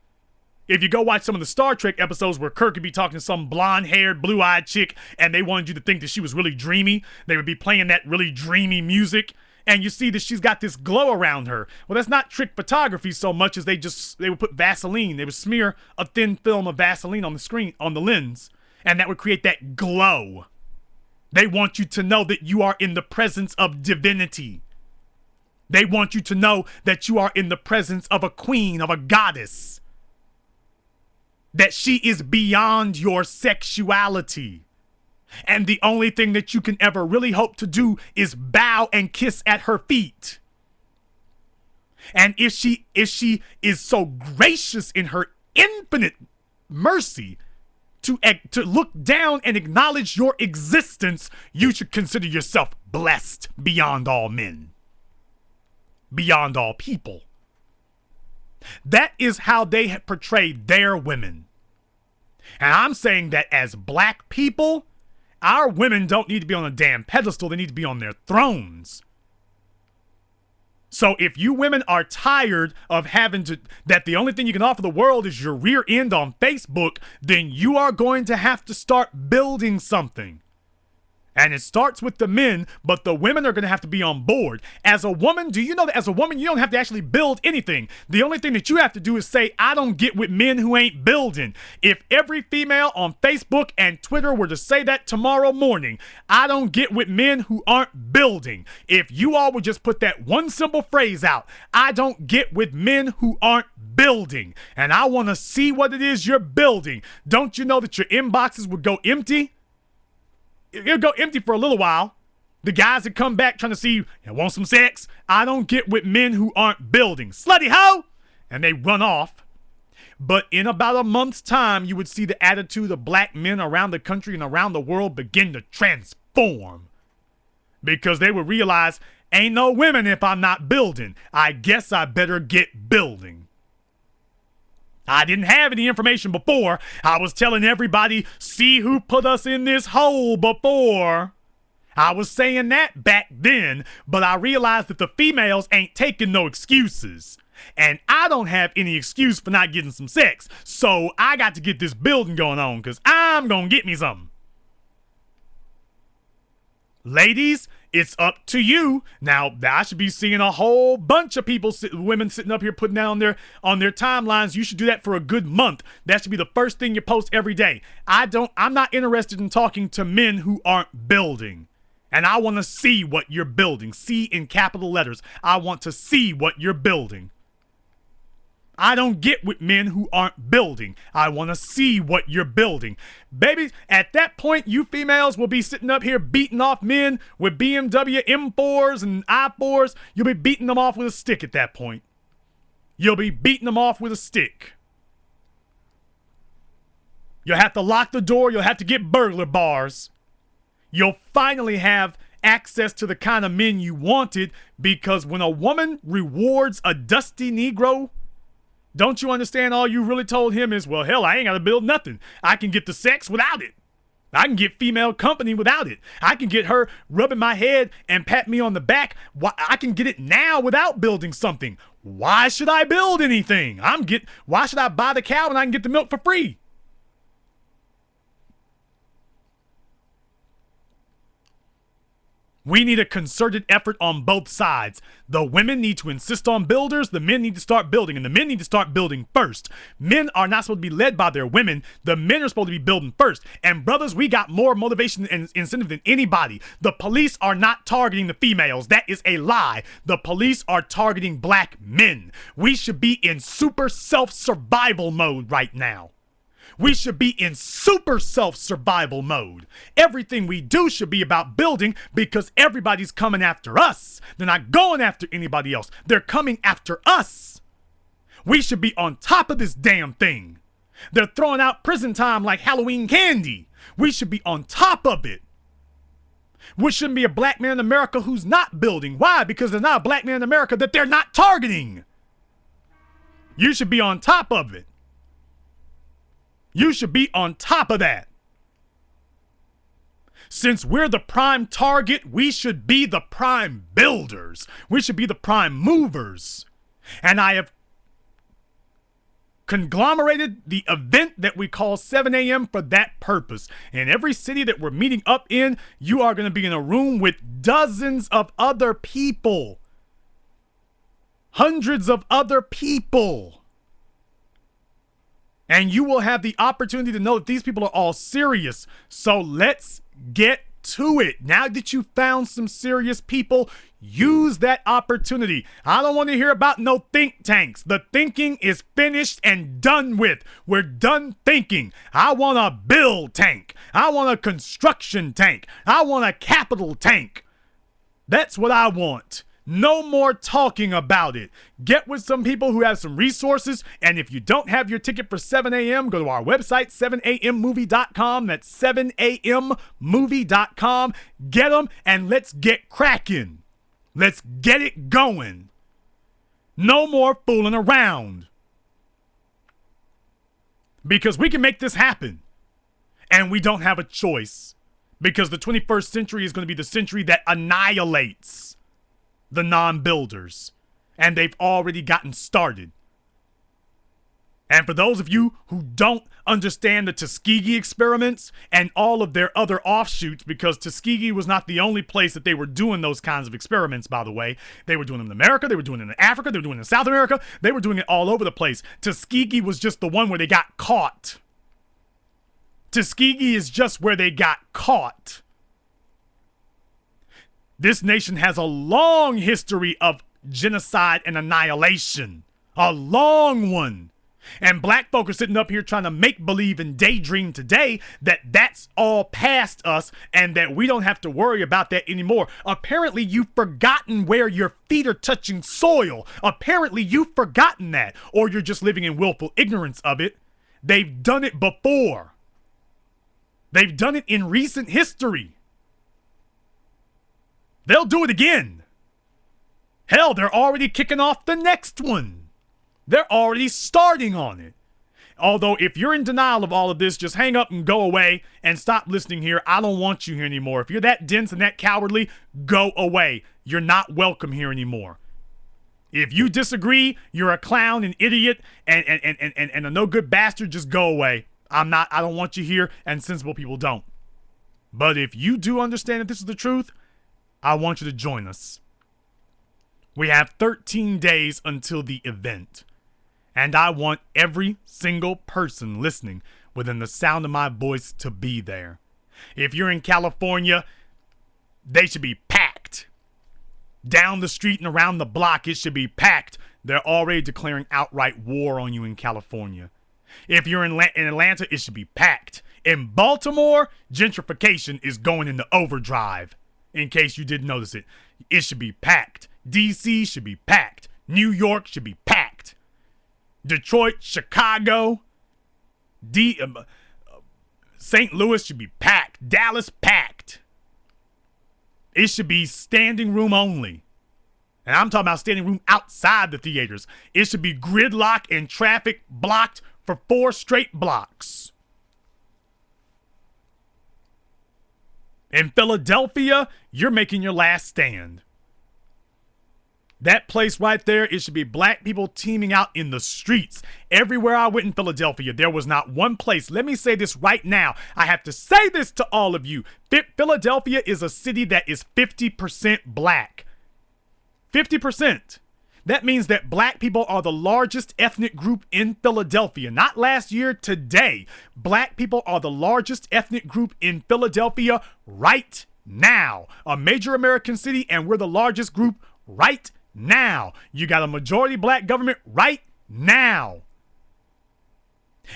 If you go watch some of the Star Trek episodes where Kirk would be talking to some blonde-haired, blue-eyed chick, and they wanted you to think that she was really dreamy, they would be playing that really dreamy music, and you see that she's got this glow around her. Well, that's not trick photography so much as they would put Vaseline. They would smear a thin film of Vaseline on the screen, on the lens, and that would create that glow. They want you to know that you are in the presence of divinity. They want you to know that you are in the presence of a queen, of a goddess. That she is beyond your sexuality. And the only thing that you can ever really hope to do is bow and kiss at her feet. And if she is so gracious in her infinite mercy to look down and acknowledge your existence, you should consider yourself blessed beyond all men, beyond all people. That is how they have portrayed their women. And I'm saying that as black people, our women don't need to be on a damn pedestal. They need to be on their thrones. So if you women are tired of that the only thing you can offer the world is your rear end on Facebook, then you are going to have to start building something. And it starts with the men, but the women are going to have to be on board. As a woman, do you know that as a woman, you don't have to actually build anything? The only thing that you have to do is say, I don't get with men who ain't building. If every female on Facebook and Twitter were to say that tomorrow morning, I don't get with men who aren't building. If you all would just put that one simple phrase out, I don't get with men who aren't building. And I want to see what it is you're building. Don't you know that your inboxes would go empty? It'll go empty for a little while. The guys that come back trying to see, want some sex? I don't get with men who aren't building. Slutty hoe! And they run off. But in about a month's time, you would see the attitude of black men around the country and around the world begin to transform. Because they would realize, ain't no women if I'm not building. I guess I better get building. I didn't have any information before. I was telling everybody, see who put us in this hole before. I was saying that back then, but I realized that the females ain't taking no excuses. And I don't have any excuse for not getting some sex. So I got to get this building going on because I'm going to get me something. Ladies, It's up to you. Now, I should be seeing a whole bunch of people, women sitting up here putting that on their timelines. You should do that for a good month. That should be the first thing you post every day. I'm not interested in talking to men who aren't building. And I want to see what you're building. See in capital letters. I want to see what you're building. I don't get with men who aren't building. I want to see what you're building. Baby, at that point, you females will be sitting up here beating off men with BMW M4s and I4s. You'll be beating them off with a stick at that point. You'll be beating them off with a stick. You'll have to lock the door. You'll have to get burglar bars. You'll finally have access to the kind of men you wanted, because when a woman rewards a dusty Negro, don't you understand? All you really told him is, well, hell, I ain't got to build nothing. I can get the sex without it. I can get female company without it. I can get her rubbing my head and pat me on the back. I can get it now without building something. Why should I build anything? Why should I buy the cow when I can get the milk for free? We need a concerted effort on both sides. The women need to insist on builders, the men need to start building, and the men need to start building first. Men are not supposed to be led by their women. The men are supposed to be building first. And brothers, we got more motivation and incentive than anybody. The police are not targeting the females. That is a lie. The police are targeting black men. We should be in super self-survival mode right now. We should be in super self-survival mode. Everything we do should be about building, because everybody's coming after us. They're not going after anybody else. They're coming after us. We should be on top of this damn thing. They're throwing out prison time like Halloween candy. We should be on top of it. We shouldn't be a black man in America who's not building. Why? Because there's not a black man in America that they're not targeting. You should be on top of it. You should be on top of that. Since we're the prime target, we should be the prime builders. We should be the prime movers. And I have conglomerated the event that we call 7 a.m. for that purpose. In every city that we're meeting up in, you are going to be in a room with dozens of other people. Hundreds of other people. And you will have the opportunity to know that these people are all serious. So let's get to it. Now that you found some serious people, use that opportunity. I don't want to hear about no think tanks. The thinking is finished and done with. We're done thinking. I want a build tank. I want a construction tank. I want a capital tank. That's what I want. No more talking about it. Get with some people who have some resources. And if you don't have your ticket for 7 a.m., go to our website, 7ammovie.com. That's 7ammovie.com. Get them and let's get cracking. Let's get it going. No more fooling around. Because we can make this happen. And we don't have a choice. Because the 21st century is going to be the century that annihilates the non-builders, and they've already gotten started. And for those of you who don't understand the Tuskegee experiments and all of their other offshoots, because Tuskegee was not the only place that they were doing those kinds of experiments, by the way. They were doing them in America, they were doing it in Africa, they were doing it in South America, they were doing it all over the place. Tuskegee was just the one where they got caught. Tuskegee is just where they got caught. This nation has a long history of genocide and annihilation. A long one. And black folk are sitting up here trying to make believe and daydream today that that's all past us and that we don't have to worry about that anymore. Apparently you've forgotten where your feet are touching soil. Apparently you've forgotten that, or you're just living in willful ignorance of it. They've done it before. They've done it in recent history. They'll do it again. Hell, they're already kicking off the next one. They're already starting on it. Although, if you're in denial of all of this, just hang up and go away and stop listening here. I don't want you here anymore. If you're that dense and that cowardly, go away. You're not welcome here anymore. If you disagree, you're a clown, an idiot, and a no good bastard, just go away. I don't want you here, and sensible people don't. But if you do understand that this is the truth, I want you to join us. We have 13 days until the event, and I want every single person listening within the sound of my voice to be there. If you're in California, they should be packed. Down the street and around the block, it should be packed. They're already declaring outright war on you in California. If you're in Atlanta, it should be packed. In Baltimore, gentrification is going into overdrive. In case you didn't notice it, it should be packed. DC should be packed. New York should be packed. Detroit, Chicago, St. Louis should be packed. Dallas, packed. It should be standing room only. And I'm talking about standing room outside the theaters. It should be gridlock and traffic blocked for 4 straight blocks. In Philadelphia, you're making your last stand. That place right there, it should be black people teaming out in the streets. Everywhere I went in Philadelphia, there was not one place. Let me say this right now. I have to say this to all of you. Philadelphia is a city that is 50% black. 50%. That means that black people are the largest ethnic group in Philadelphia. Not last year, today. Black people are the largest ethnic group in Philadelphia right now. A major American city, and we're the largest group right now. You got a majority black government right now.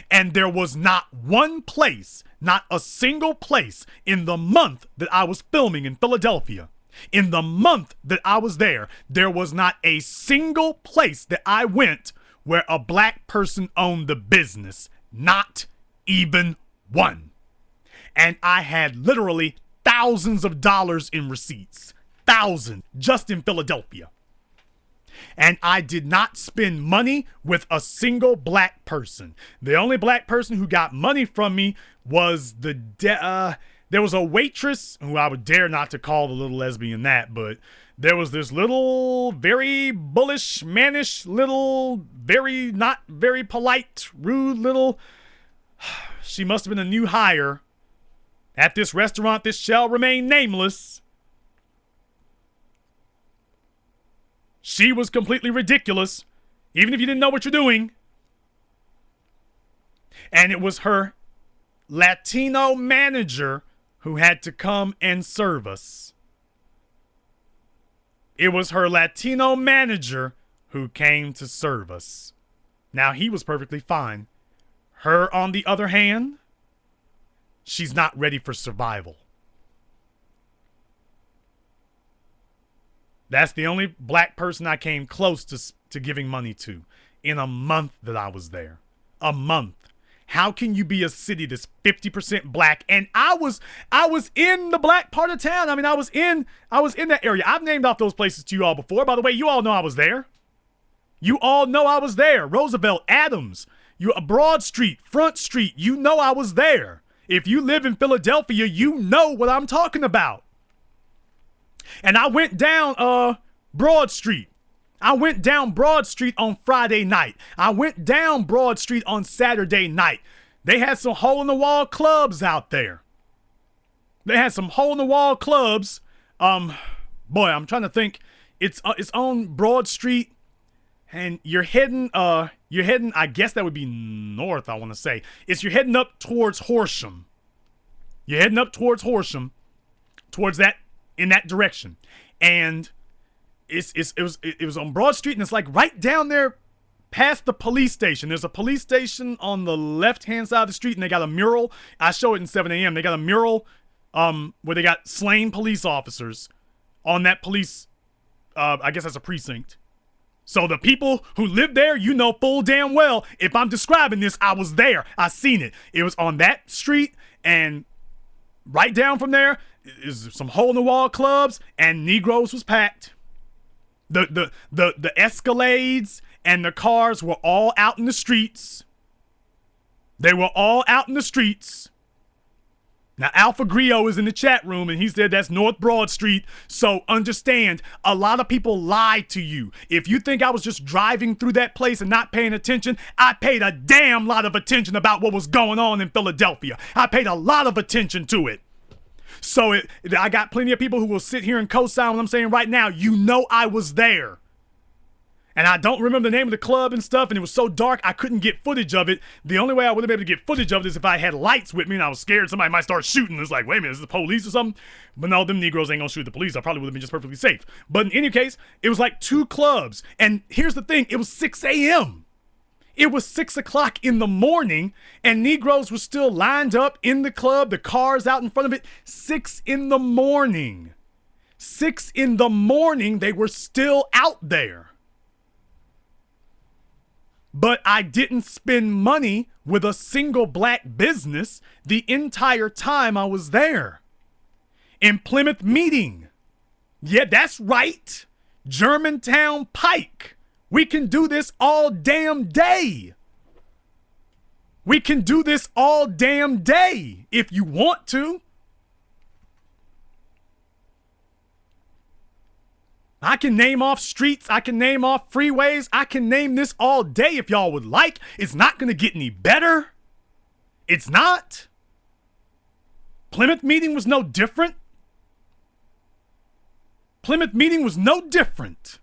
And there was not one place, not a single place in the month that I was filming in Philadelphia. In the month that I was there, there was not a single place that I went where a black person owned the business. Not even one. And I had literally thousands of dollars in receipts. Thousands just in Philadelphia. And I did not spend money with a single black person. The only black person who got money from me was there was a waitress who I would dare not to call the little lesbian that, but there was this little, very bullish, mannish, little, very not very polite, rude little, she must have been a new hire at this restaurant that shall remain nameless. She was completely ridiculous, even if you didn't know what you're doing. And it was her Latino manager who had to come and serve us. It was her Latino manager who came to serve us. Now, he was perfectly fine. Her, on the other hand, she's not ready for survival. That's the only black person I came close to giving money to in a month that I was there. A month. How can you be a city that's 50% black? And I was in the black part of town. I mean, I was in that area. I've named off those places to you all before. By the way, you all know I was there. You all know I was there. Roosevelt, Adams, Broad Street, Front Street. You know I was there. If you live in Philadelphia, you know what I'm talking about. And I went down Broad Street. I went down Broad Street on Friday night. I went down Broad Street on Saturday night. They had some hole-in-the-wall clubs out there. They had some hole-in-the-wall clubs. Boy, I'm trying to think. It's on Broad Street, and you're heading, I guess that would be north, I want to say. You're heading up towards Horsham. You're heading up towards Horsham, towards that, in that direction. And it was on Broad Street, and it's like right down there past the police station. There's a police station on the left-hand side of the street, and they got a mural. I show it in 7 a.m. They got a mural where they got slain police officers on that police, I guess that's a precinct. So the people who live there, you know full damn well, if I'm describing this, I was there. I seen it. It was on that street, and right down from there is some hole-in-the-wall clubs, and Negroes was packed. The Escalades and the cars were all out in the streets. They were all out in the streets. Now, Alpha Grio is in the chat room, and he said that's North Broad Street. So understand, a lot of people lie to you. If you think I was just driving through that place and not paying attention, I paid a damn lot of attention about what was going on in Philadelphia. I paid a lot of attention to it. I got plenty of people who will sit here and co-sign what I'm saying right now. You know I was there. And I don't remember the name of the club and stuff, and it was so dark I couldn't get footage of it. The only way I would have been able to get footage of it is if I had lights with me and I was scared somebody might start shooting. It's like, wait a minute, is the police or something? But no, them Negroes ain't gonna shoot the police. I probably would have been just perfectly safe. But in any case, it was like 2 clubs. And here's the thing, it was 6 a.m. It was 6 o'clock in the morning, and Negroes were still lined up in the club, the cars out in front of it. 6 in the morning. 6 in the morning, they were still out there. But I didn't spend money with a single black business the entire time I was there. In Plymouth Meeting. Yeah, that's right. Germantown Pike. We can do this all damn day. We can do this all damn day if you want to. I can name off streets. I can name off freeways. I can name this all day if y'all would like. It's not going to get any better. It's not. Plymouth Meeting was no different. Plymouth Meeting was no different.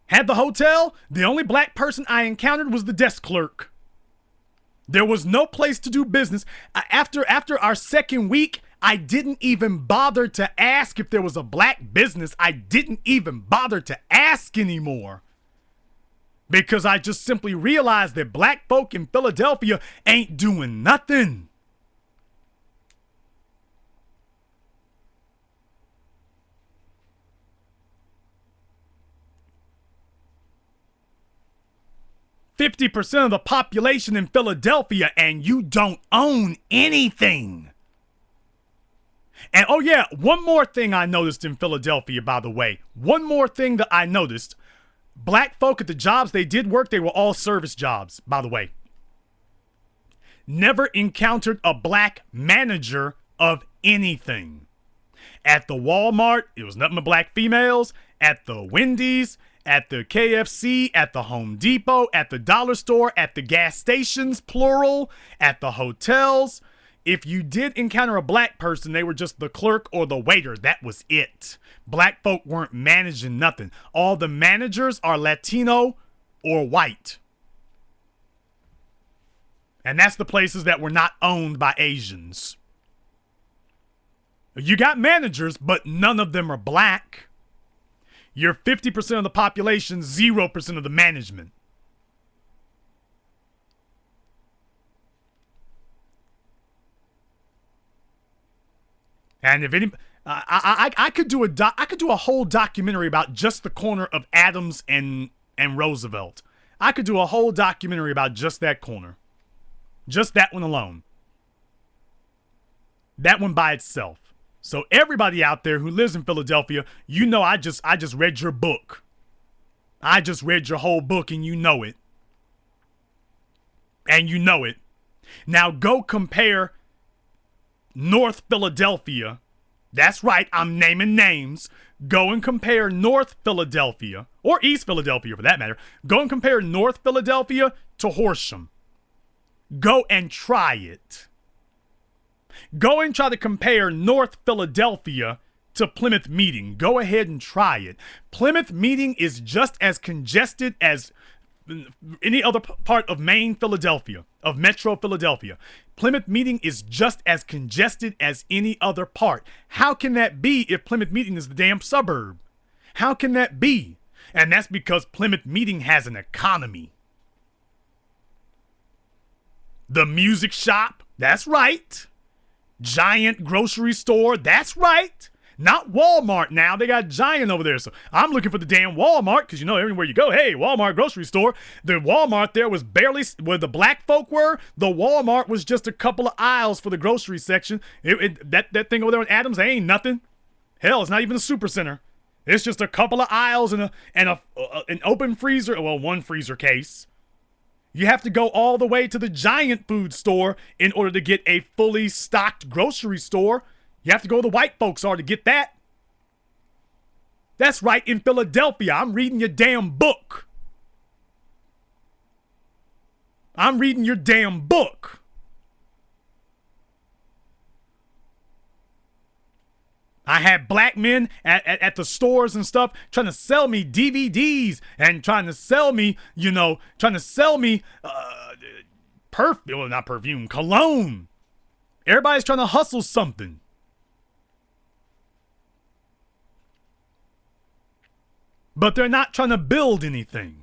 Had the hotel, the only black person I encountered was the desk clerk. There was no place to do business. After our second week, I didn't even bother to ask if there was a black business. I didn't even bother to ask anymore. Because I just simply realized that black folk in Philadelphia ain't doing nothing. %50 of the population in Philadelphia, and you don't own anything. And oh yeah, one more thing I noticed in Philadelphia, by the way. One more thing that I noticed. Black folk at the jobs they did work, they were all service jobs, by the way. Never encountered a black manager of anything. At the Walmart, it was nothing but black females. At the Wendy's, at the KFC, at the Home Depot, at the dollar store, at the gas stations, plural, at the hotels. If you did encounter a black person, they were just the clerk or the waiter. That was it. Black folk weren't managing nothing. All the managers are Latino or white. And that's the places that were not owned by Asians. You got managers, but none of them are black. You're 50% of the population, 0% of the management. And if any, I could do a whole documentary about just the corner of Adams and Roosevelt. I could do a whole documentary about just that corner, just that one alone. That one by itself. So everybody out there who lives in Philadelphia, you know I just read your book. I just read your whole book, and you know it. And you know it. Now go compare North Philadelphia. That's right, I'm naming names. Go and compare North Philadelphia, or East Philadelphia for that matter. Go and compare North Philadelphia to Horsham. Go and try it. Go and try to compare North Philadelphia to Plymouth Meeting. Go ahead and try it. Plymouth Meeting is just as congested as any other part of main Philadelphia, of Metro Philadelphia. Plymouth Meeting is just as congested as any other part. How can that be if Plymouth Meeting is the damn suburb? How can that be? And that's because Plymouth Meeting has an economy. The music shop, that's right. Giant grocery store, that's right. Not Walmart now. They got Giant over there. So I'm looking for the damn Walmart because, you know, everywhere you go, hey, Walmart grocery store. The Walmart there was barely where the black folk were. The Walmart was just a couple of aisles for the grocery section. That thing over there in Adams, they ain't nothing. Hell, it's not even a super center. It's just a couple of aisles and an open freezer. Well, one freezer case. You have to go all the way to the Giant food store in order to get a fully stocked grocery store. You have to go where the white folks are to get that. That's right, in Philadelphia. I'm reading your damn book. I'm reading your damn book. I had black men at the stores and stuff trying to sell me DVDs and trying to sell me, perfume, well, not perfume, cologne. Everybody's trying to hustle something. But they're not trying to build anything.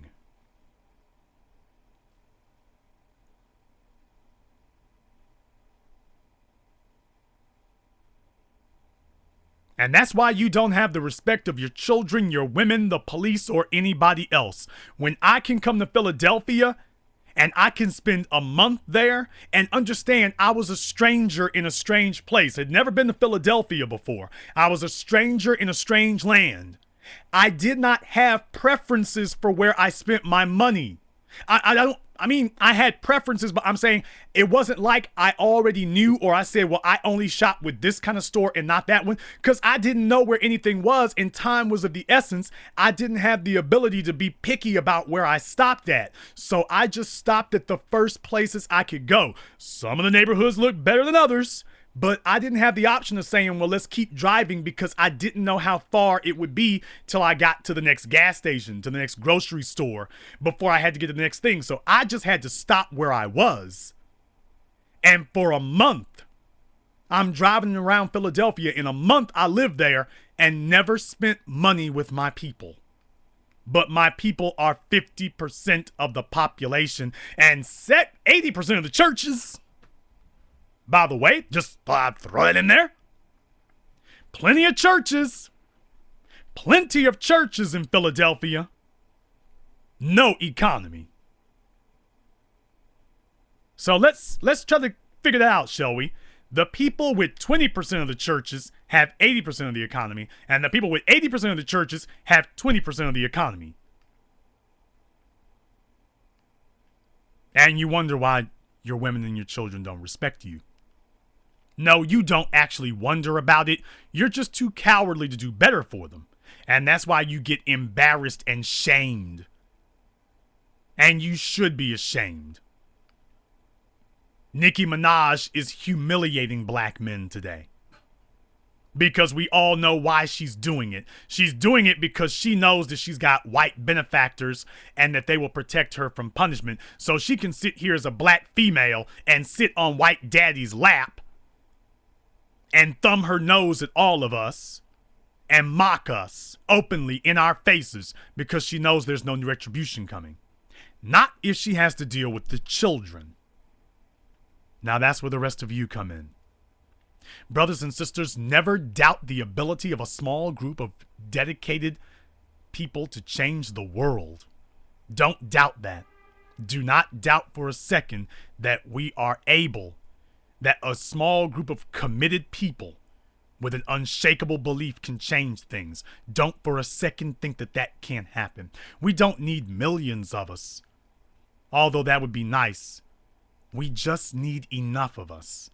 And that's why you don't have the respect of your children, your women, the police, or anybody else. When I can come to Philadelphia and I can spend a month there and understand I was a stranger in a strange place. I'd never been to Philadelphia before. I was a stranger in a strange land. I did not have preferences for where I spent my money. I had preferences, but I'm saying it wasn't like I already knew, or I said, well, I only shop with this kind of store and not that one, because I didn't know where anything was and time was of the essence. I didn't have the ability to be picky about where I stopped at. So I just stopped at the first places I could go. Some of the neighborhoods looked better than others, but I didn't have the option of saying, well, let's keep driving, because I didn't know how far it would be till I got to the next gas station, to the next grocery store, before I had to get to the next thing. So I just had to stop where I was. And for a month, I'm driving around Philadelphia. In a month, I lived there and never spent money with my people. But my people are 50% of the population and 80% of the churches. By the way, just throw it in there. Plenty of churches in Philadelphia. No economy. So let's try to figure that out, shall we? The people with 20% of the churches have 80% of the economy, and the people with 80% of the churches have 20% of the economy. And you wonder why your women and your children don't respect you. No, you don't actually wonder about it. You're just too cowardly to do better for them. And that's why you get embarrassed and shamed. And you should be ashamed. Nicki Minaj is humiliating black men today. Because we all know why she's doing it. She's doing it because she knows that she's got white benefactors and that they will protect her from punishment. So she can sit here as a black female and sit on white daddy's lap and thumb her nose at all of us and mock us openly in our faces because she knows there's no retribution coming. Not if she has to deal with the children. Now that's where the rest of you come in. Brothers and sisters, never doubt the ability of a small group of dedicated people to change the world. Don't doubt that. Do not doubt for a second that we are able, that a small group of committed people with an unshakable belief can change things. Don't for a second think that that can't happen. We don't need millions of us, although that would be nice. We just need enough of us.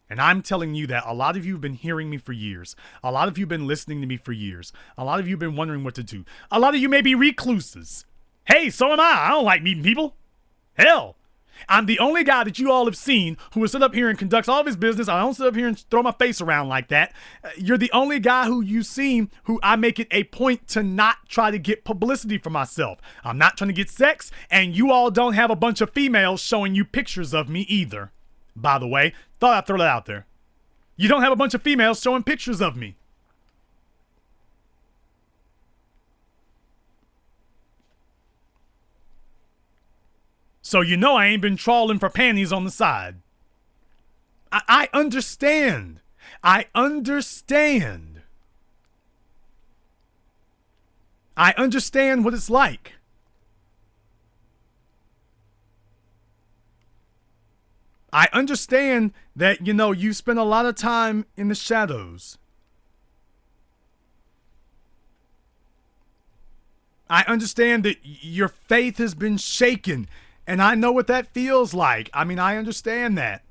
And I'm telling you that a lot of you have been hearing me for years. A lot of you have been listening to me for years. A lot of you have been wondering what to do. A lot of you may be recluses. Hey, so am I. I don't like meeting people. Hell, I'm the only guy that you all have seen who will sit up here and conducts all of his business. I don't sit up here and throw my face around like that. You're the only guy who you've seen who I make it a point to not try to get publicity for myself. I'm not trying to get sex, and you all don't have a bunch of females showing you pictures of me either. By the way, thought I'd throw that out there. You don't have a bunch of females showing pictures of me. So you know I ain't been trawling for panties on the side. I understand. I understand. I understand what it's like. I understand that, you spend a lot of time in the shadows. I understand that your faith has been shaken. And I know what that feels like. I mean, I understand that.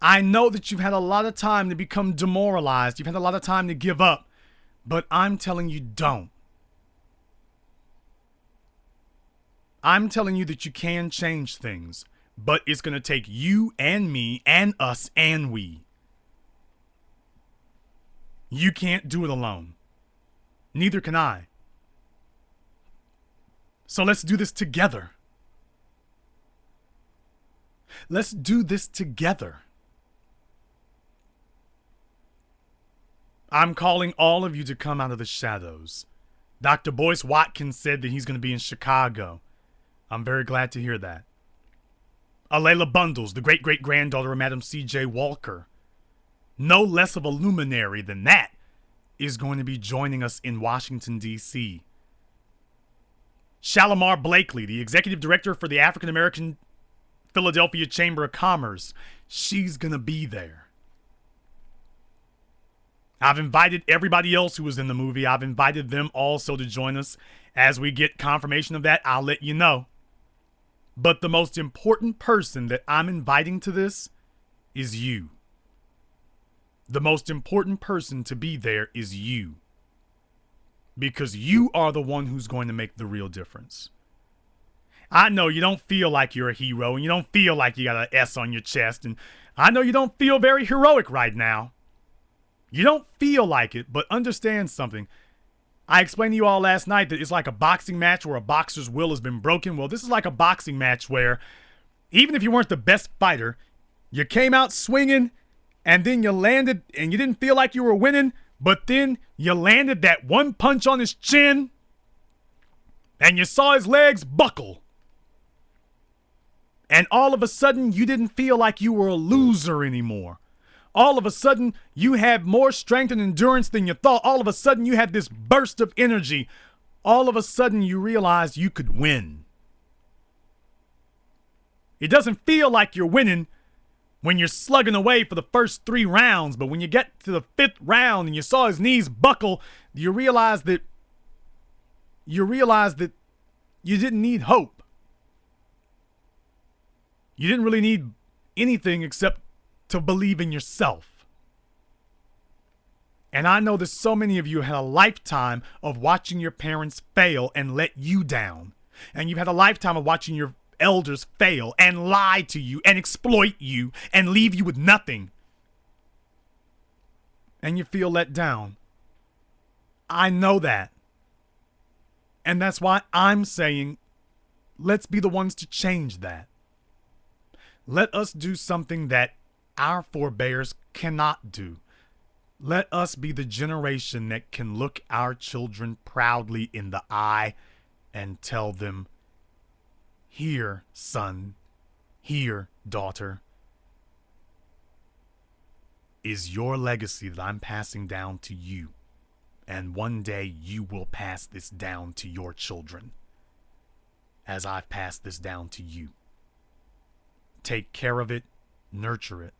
I know that you've had a lot of time to become demoralized. You've had a lot of time to give up. But I'm telling you, don't. I'm telling you that you can change things. But it's going to take you and me and us and we You can't do it alone. Neither can I. So let's do this together. Let's do this together. I'm calling all of you to come out of the shadows. Dr. Boyce Watkins said that he's going to be in Chicago. I'm very glad to hear that. Alayla Bundles, the great-great-granddaughter of Madam C.J. Walker, no less of a luminary than that, is going to be joining us in Washington, D.C. Shalimar Blakely, the executive director for the African American Philadelphia Chamber of Commerce, she's going to be there. I've invited everybody else who was in the movie. I've invited them also to join us. As we get confirmation of that, I'll let you know. But the most important person that I'm inviting to this is you. The most important person to be there is you. Because you are the one who's going to make the real difference. I know you don't feel like you're a hero, and you don't feel like you got an S on your chest, and I know you don't feel very heroic right now. You don't feel like it, but understand something. I explained to you all last night that it's like a boxing match where a boxer's will has been broken. Well, this is like a boxing match where even if you weren't the best fighter, you came out swinging and then you landed and you didn't feel like you were winning, but then you landed that one punch on his chin and you saw his legs buckle. And all of a sudden, you didn't feel like you were a loser anymore. All of a sudden, you had more strength and endurance than you thought. All of a sudden, you had this burst of energy. All of a sudden, you realized you could win. It doesn't feel like you're winning when you're slugging away for the first 3 rounds, but when you get to the 5th round and you saw his knees buckle, you realize that you didn't need hope. You didn't really need anything except to believe in yourself. And I know that so many of you had a lifetime of watching your parents fail and let you down. And you've had a lifetime of watching your elders fail and lie to you and exploit you and leave you with nothing. And you feel let down. I know that. And that's why I'm saying, let's be the ones to change that. Let us do something that our forebears cannot do. Let us be the generation that can look our children proudly in the eye and tell them, here, son, here, daughter, is your legacy that I'm passing down to you. And one day you will pass this down to your children, as I've passed this down to you. Take care of it, nurture it.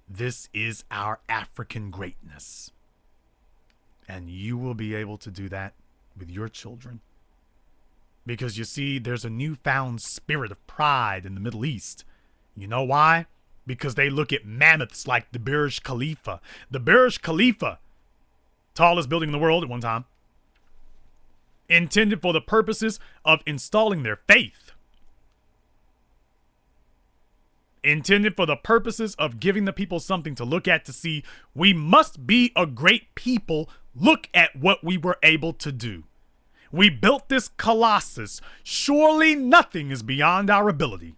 This is our African greatness. And you will be able to do that with your children. Because you see, there's a newfound spirit of pride in the Middle East. You know why? Because they look at mammoths like the Burj Khalifa. The Burj Khalifa, tallest building in the world at one time, intended for the purposes of installing their faith. Intended for the purposes of giving the people something to look at to see, we must be a great people. Look at what we were able to do. We built this colossus. Surely nothing is beyond our ability.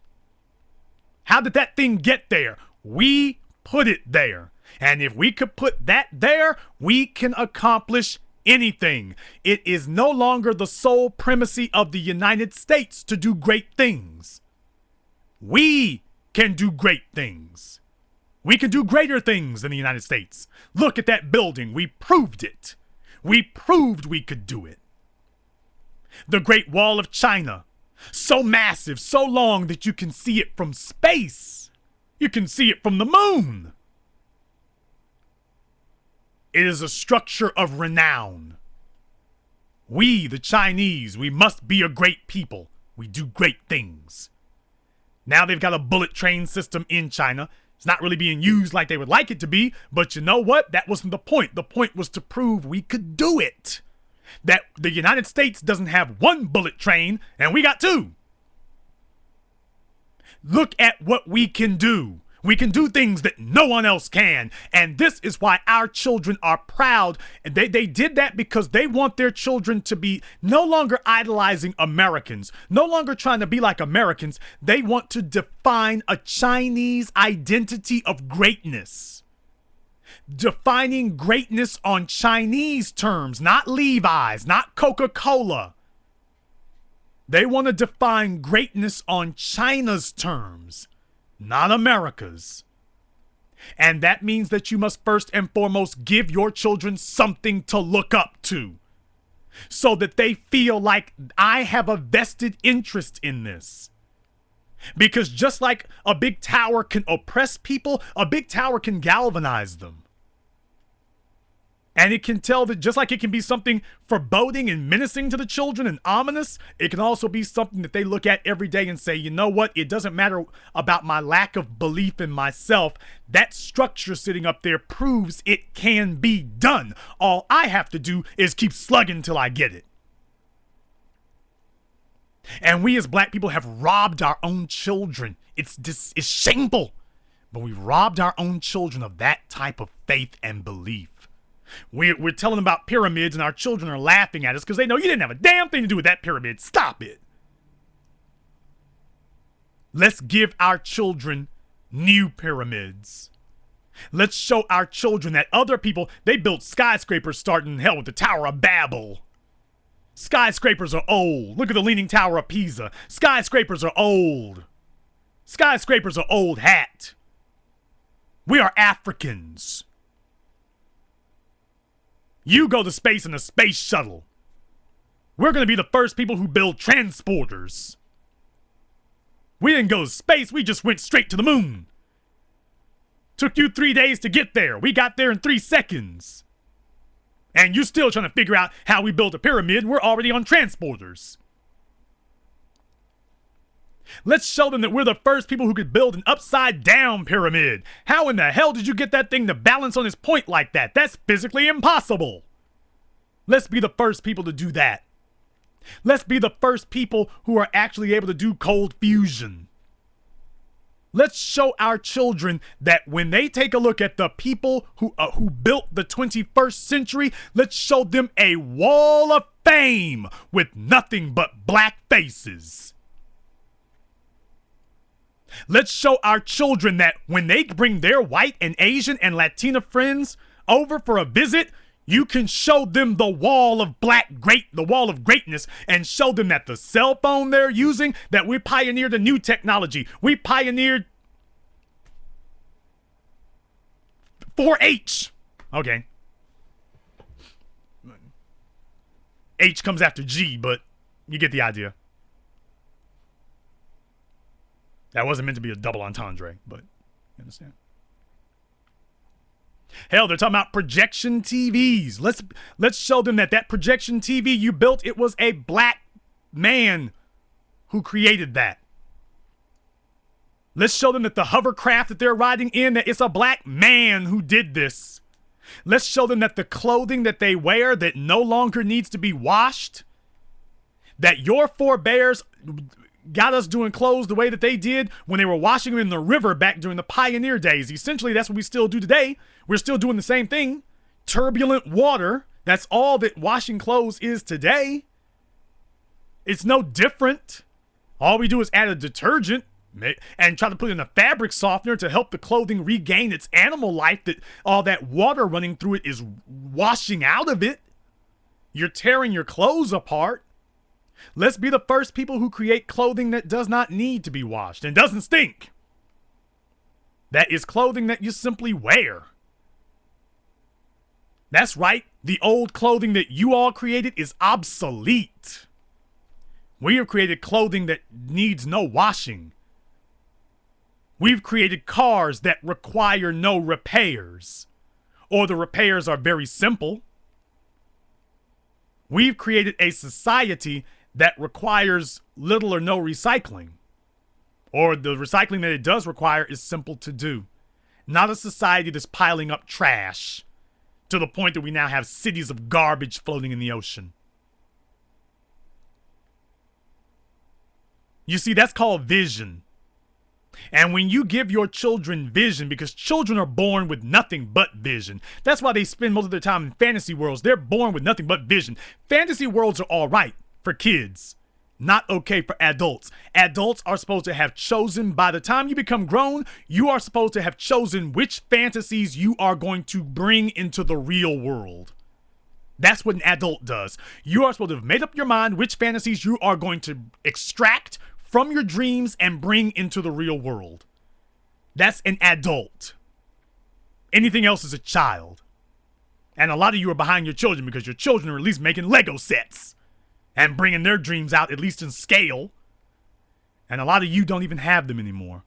How did that thing get there? We put it there. And if we could put that there, we can accomplish anything. It is no longer the sole primacy of the United States to do great things. We can do great things. We can do greater things than the United States. Look at that building. We proved it. We proved we could do it. The Great Wall of China. So massive, so long that you can see it from space. You can see it from the moon. It is a structure of renown. We, the Chinese, we must be a great people. We do great things. Now they've got a bullet train system in China. It's not really being used like they would like it to be, but you know what? That wasn't the point. The point was to prove we could do it. That the United States doesn't have one bullet train, and we got 2. Look at what we can do. We can do things that no one else can. And this is why our children are proud. And they did that because they want their children to be no longer idolizing Americans, no longer trying to be like Americans. They want to define a Chinese identity of greatness. Defining greatness on Chinese terms, not Levi's, not Coca-Cola. They want to define greatness on China's terms, not America's. And that means that you must first and foremost give your children something to look up to so that they feel like I have a vested interest in this. Because just like a big tower can oppress people, a big tower can galvanize them. And it can tell that just like it can be something foreboding and menacing to the children and ominous, it can also be something that they look at every day and say, you know what? It doesn't matter about my lack of belief in myself. That structure sitting up there proves it can be done. All I have to do is keep slugging till I get it. And we as black people have robbed our own children. It's shameful. But we've robbed our own children of that type of faith and belief. We're telling them about pyramids and our children are laughing at us because they know you didn't have a damn thing to do with that pyramid. Stop it. Let's give our children new pyramids. Let's show our children that other people, they built skyscrapers starting in hell with the Tower of Babel. Skyscrapers are old. Look at the Leaning Tower of Pisa. Skyscrapers are old. Skyscrapers are old hat. We are Africans. You go to space in a space shuttle. We're going to be the first people who build transporters. We didn't go to space, we just went straight to the moon. Took you 3 days to get there. We got there in 3 seconds. And you're still trying to figure out how we built a pyramid. We're already on transporters. Let's show them that we're the first people who could build an upside down pyramid. How in the hell did you get that thing to balance on its point like that? That's physically impossible. Let's be the first people to do that. Let's be the first people who are actually able to do cold fusion. Let's show our children that when they take a look at the people who built the 21st century, let's show them a wall of fame with nothing but black faces. Let's show our children that when they bring their white and Asian and Latina friends over for a visit, you can show them the wall of the wall of greatness, and show them that the cell phone they're using, that we pioneered a new technology. We pioneered 4H. Okay. H comes after G, but you get the idea. That wasn't meant to be a double entendre, but you understand. Hell, they're talking about projection TVs. Let's show them that projection TV you built, it was a black man who created that. Let's show them that the hovercraft that they're riding in, that it's a black man who did this. Let's show them that the clothing that they wear that no longer needs to be washed, that your forebears got us doing clothes the way that they did when they were washing them in the river back during the pioneer days. Essentially, that's what we still do today. We're still doing the same thing. Turbulent water. That's all that washing clothes is today. It's no different. All we do is add a detergent and try to put in a fabric softener to help the clothing regain its animal life that all that water running through it is washing out of it. You're tearing your clothes apart. Let's be the first people who create clothing that does not need to be washed and doesn't stink. That is clothing that you simply wear. That's right. The old clothing that you all created is obsolete. We have created clothing that needs no washing. We've created cars that require no repairs, or the repairs are very simple. We've created a society that requires little or no recycling, or the recycling that it does require is simple to do. Not a society that's piling up trash to the point that we now have cities of garbage floating in the ocean. You see, that's called vision. And when you give your children vision, because children are born with nothing but vision, that's why they spend most of their time in fantasy worlds. They're born with nothing but vision. Fantasy worlds are all right for kids, not okay for adults. Adults are supposed to have chosen, by the time you become grown, you are supposed to have chosen which fantasies you are going to bring into the real world. That's what an adult does. You are supposed to have made up your mind which fantasies you are going to extract from your dreams and bring into the real world. That's an adult. Anything else is a child. And a lot of you are behind your children because your children are at least making Lego sets and bringing their dreams out, at least in scale. And a lot of you don't even have them anymore.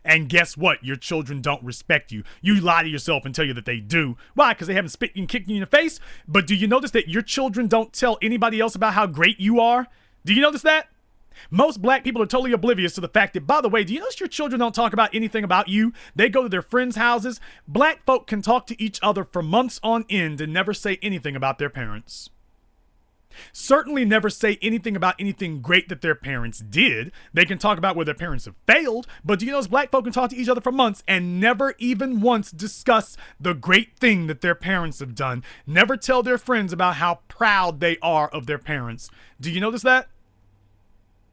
And guess what? Your children don't respect you. You lie to yourself and tell you that they do. Why? Because they haven't spit and kicked you in the face. But do you notice that your children don't tell anybody else about how great you are? Do you notice that? Most black people are totally oblivious to the fact that, by the way, do you notice your children don't talk about anything about you? They go to their friends' houses. Black folk can talk to each other for months on end and never say anything about their parents. Certainly never say anything about anything great that their parents did. They can talk about where their parents have failed, but do you notice black folk can talk to each other for months and never even once discuss the great thing that their parents have done? Never tell their friends about how proud they are of their parents. Do you notice that?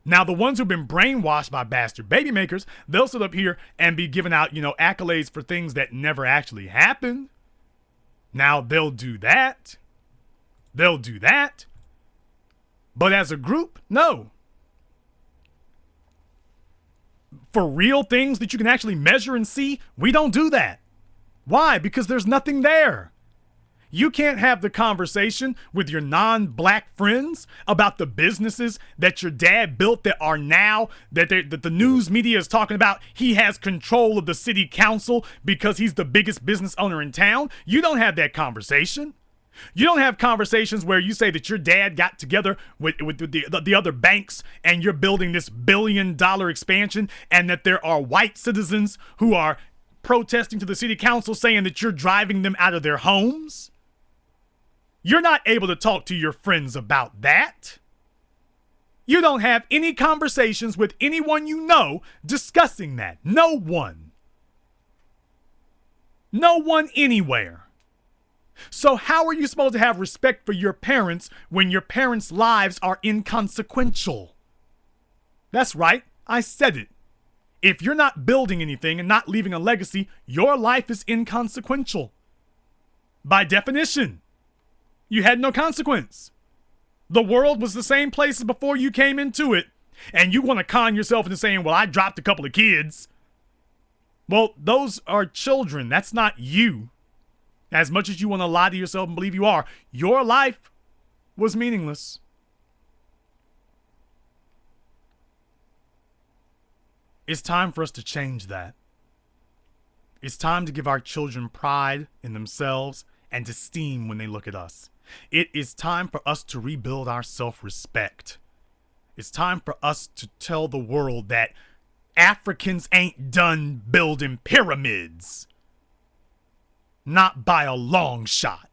Now, the ones who've been brainwashed by bastard baby makers, they'll sit up here and be giving out, accolades for things that never actually happened. Now, they'll do that. They'll do that. But as a group, no. For real things that you can actually measure and see, we don't do that. Why? Because there's nothing there. You can't have the conversation with your non-black friends about the businesses that your dad built that are now, that the news media is talking about. He has control of the city council because he's the biggest business owner in town. You don't have that conversation. You don't have conversations where you say that your dad got together with the other banks and you're building this $1 billion expansion, and that there are white citizens who are protesting to the city council saying that you're driving them out of their homes. You're not able to talk to your friends about that. You don't have any conversations with anyone you know discussing that. No one. No one anywhere. So how are you supposed to have respect for your parents when your parents' lives are inconsequential? That's right, I said it. If you're not building anything and not leaving a legacy, your life is inconsequential. By definition, you had no consequence. The world was the same place as before you came into it, and you want to con yourself into saying, well, I dropped a couple of kids. Well, those are children. That's not you. As much as you want to lie to yourself and believe you are, your life was meaningless. It's time for us to change that. It's time to give our children pride in themselves and esteem when they look at us. It is time for us to rebuild our self-respect. It's time for us to tell the world that Africans ain't done building pyramids. Not by a long shot.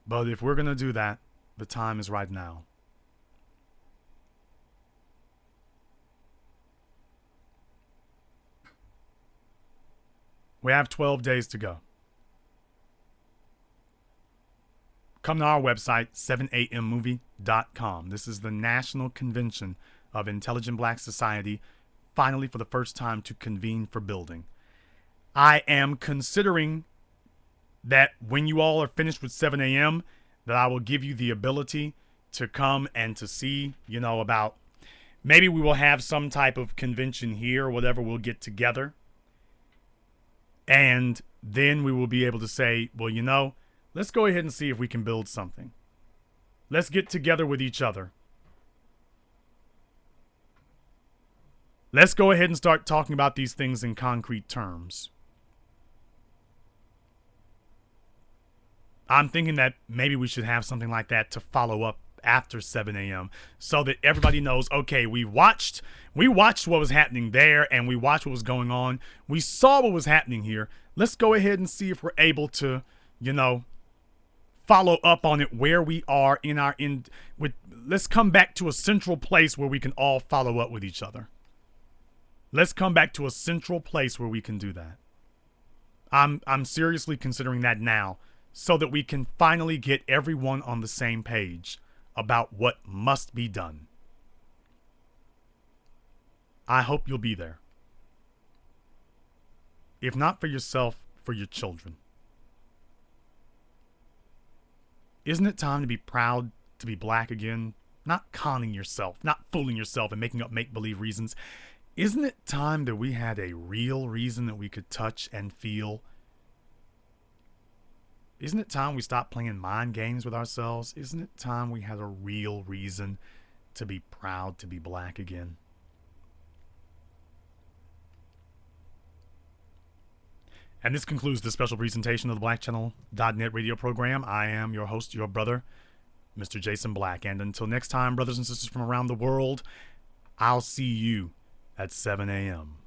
But if we're going to do that, the time is right now. We have 12 days to go. Come to our website, 7ammovie.com. This is the National Convention of Intelligent Black Society, finally for the first time to convene for building. I am considering that when you all are finished with 7 a.m., that I will give you the ability to come and to see, about maybe we will have some type of convention here or whatever. We'll get together. And then we will be able to say, well, let's go ahead and see if we can build something. Let's get together with each other. Let's go ahead and start talking about these things in concrete terms. I'm thinking that maybe we should have something like that to follow up after 7 a.m. so that everybody knows, okay, we watched what was happening there and we watched what was going on. We saw what was happening here. Let's go ahead and see if we're able to, follow up on it where we are in our in with let's come back to a central place where we can all follow up with each other. Let's come back to a central place where we can do that. I'm seriously considering that now so that we can finally get everyone on the same page about what must be done. I hope you'll be there. If not for yourself, for your children. Isn't it time to be proud to be black again? Not conning yourself, not fooling yourself and making up make-believe reasons. Isn't it time that we had a real reason that we could touch and feel? Isn't it time we stopped playing mind games with ourselves? Isn't it time we had a real reason to be proud to be black again? And this concludes the special presentation of the BlackChannel.net radio program. I am your host, your brother, Mr. Jason Black. And until next time, brothers and sisters from around the world, I'll see you at 7 a.m.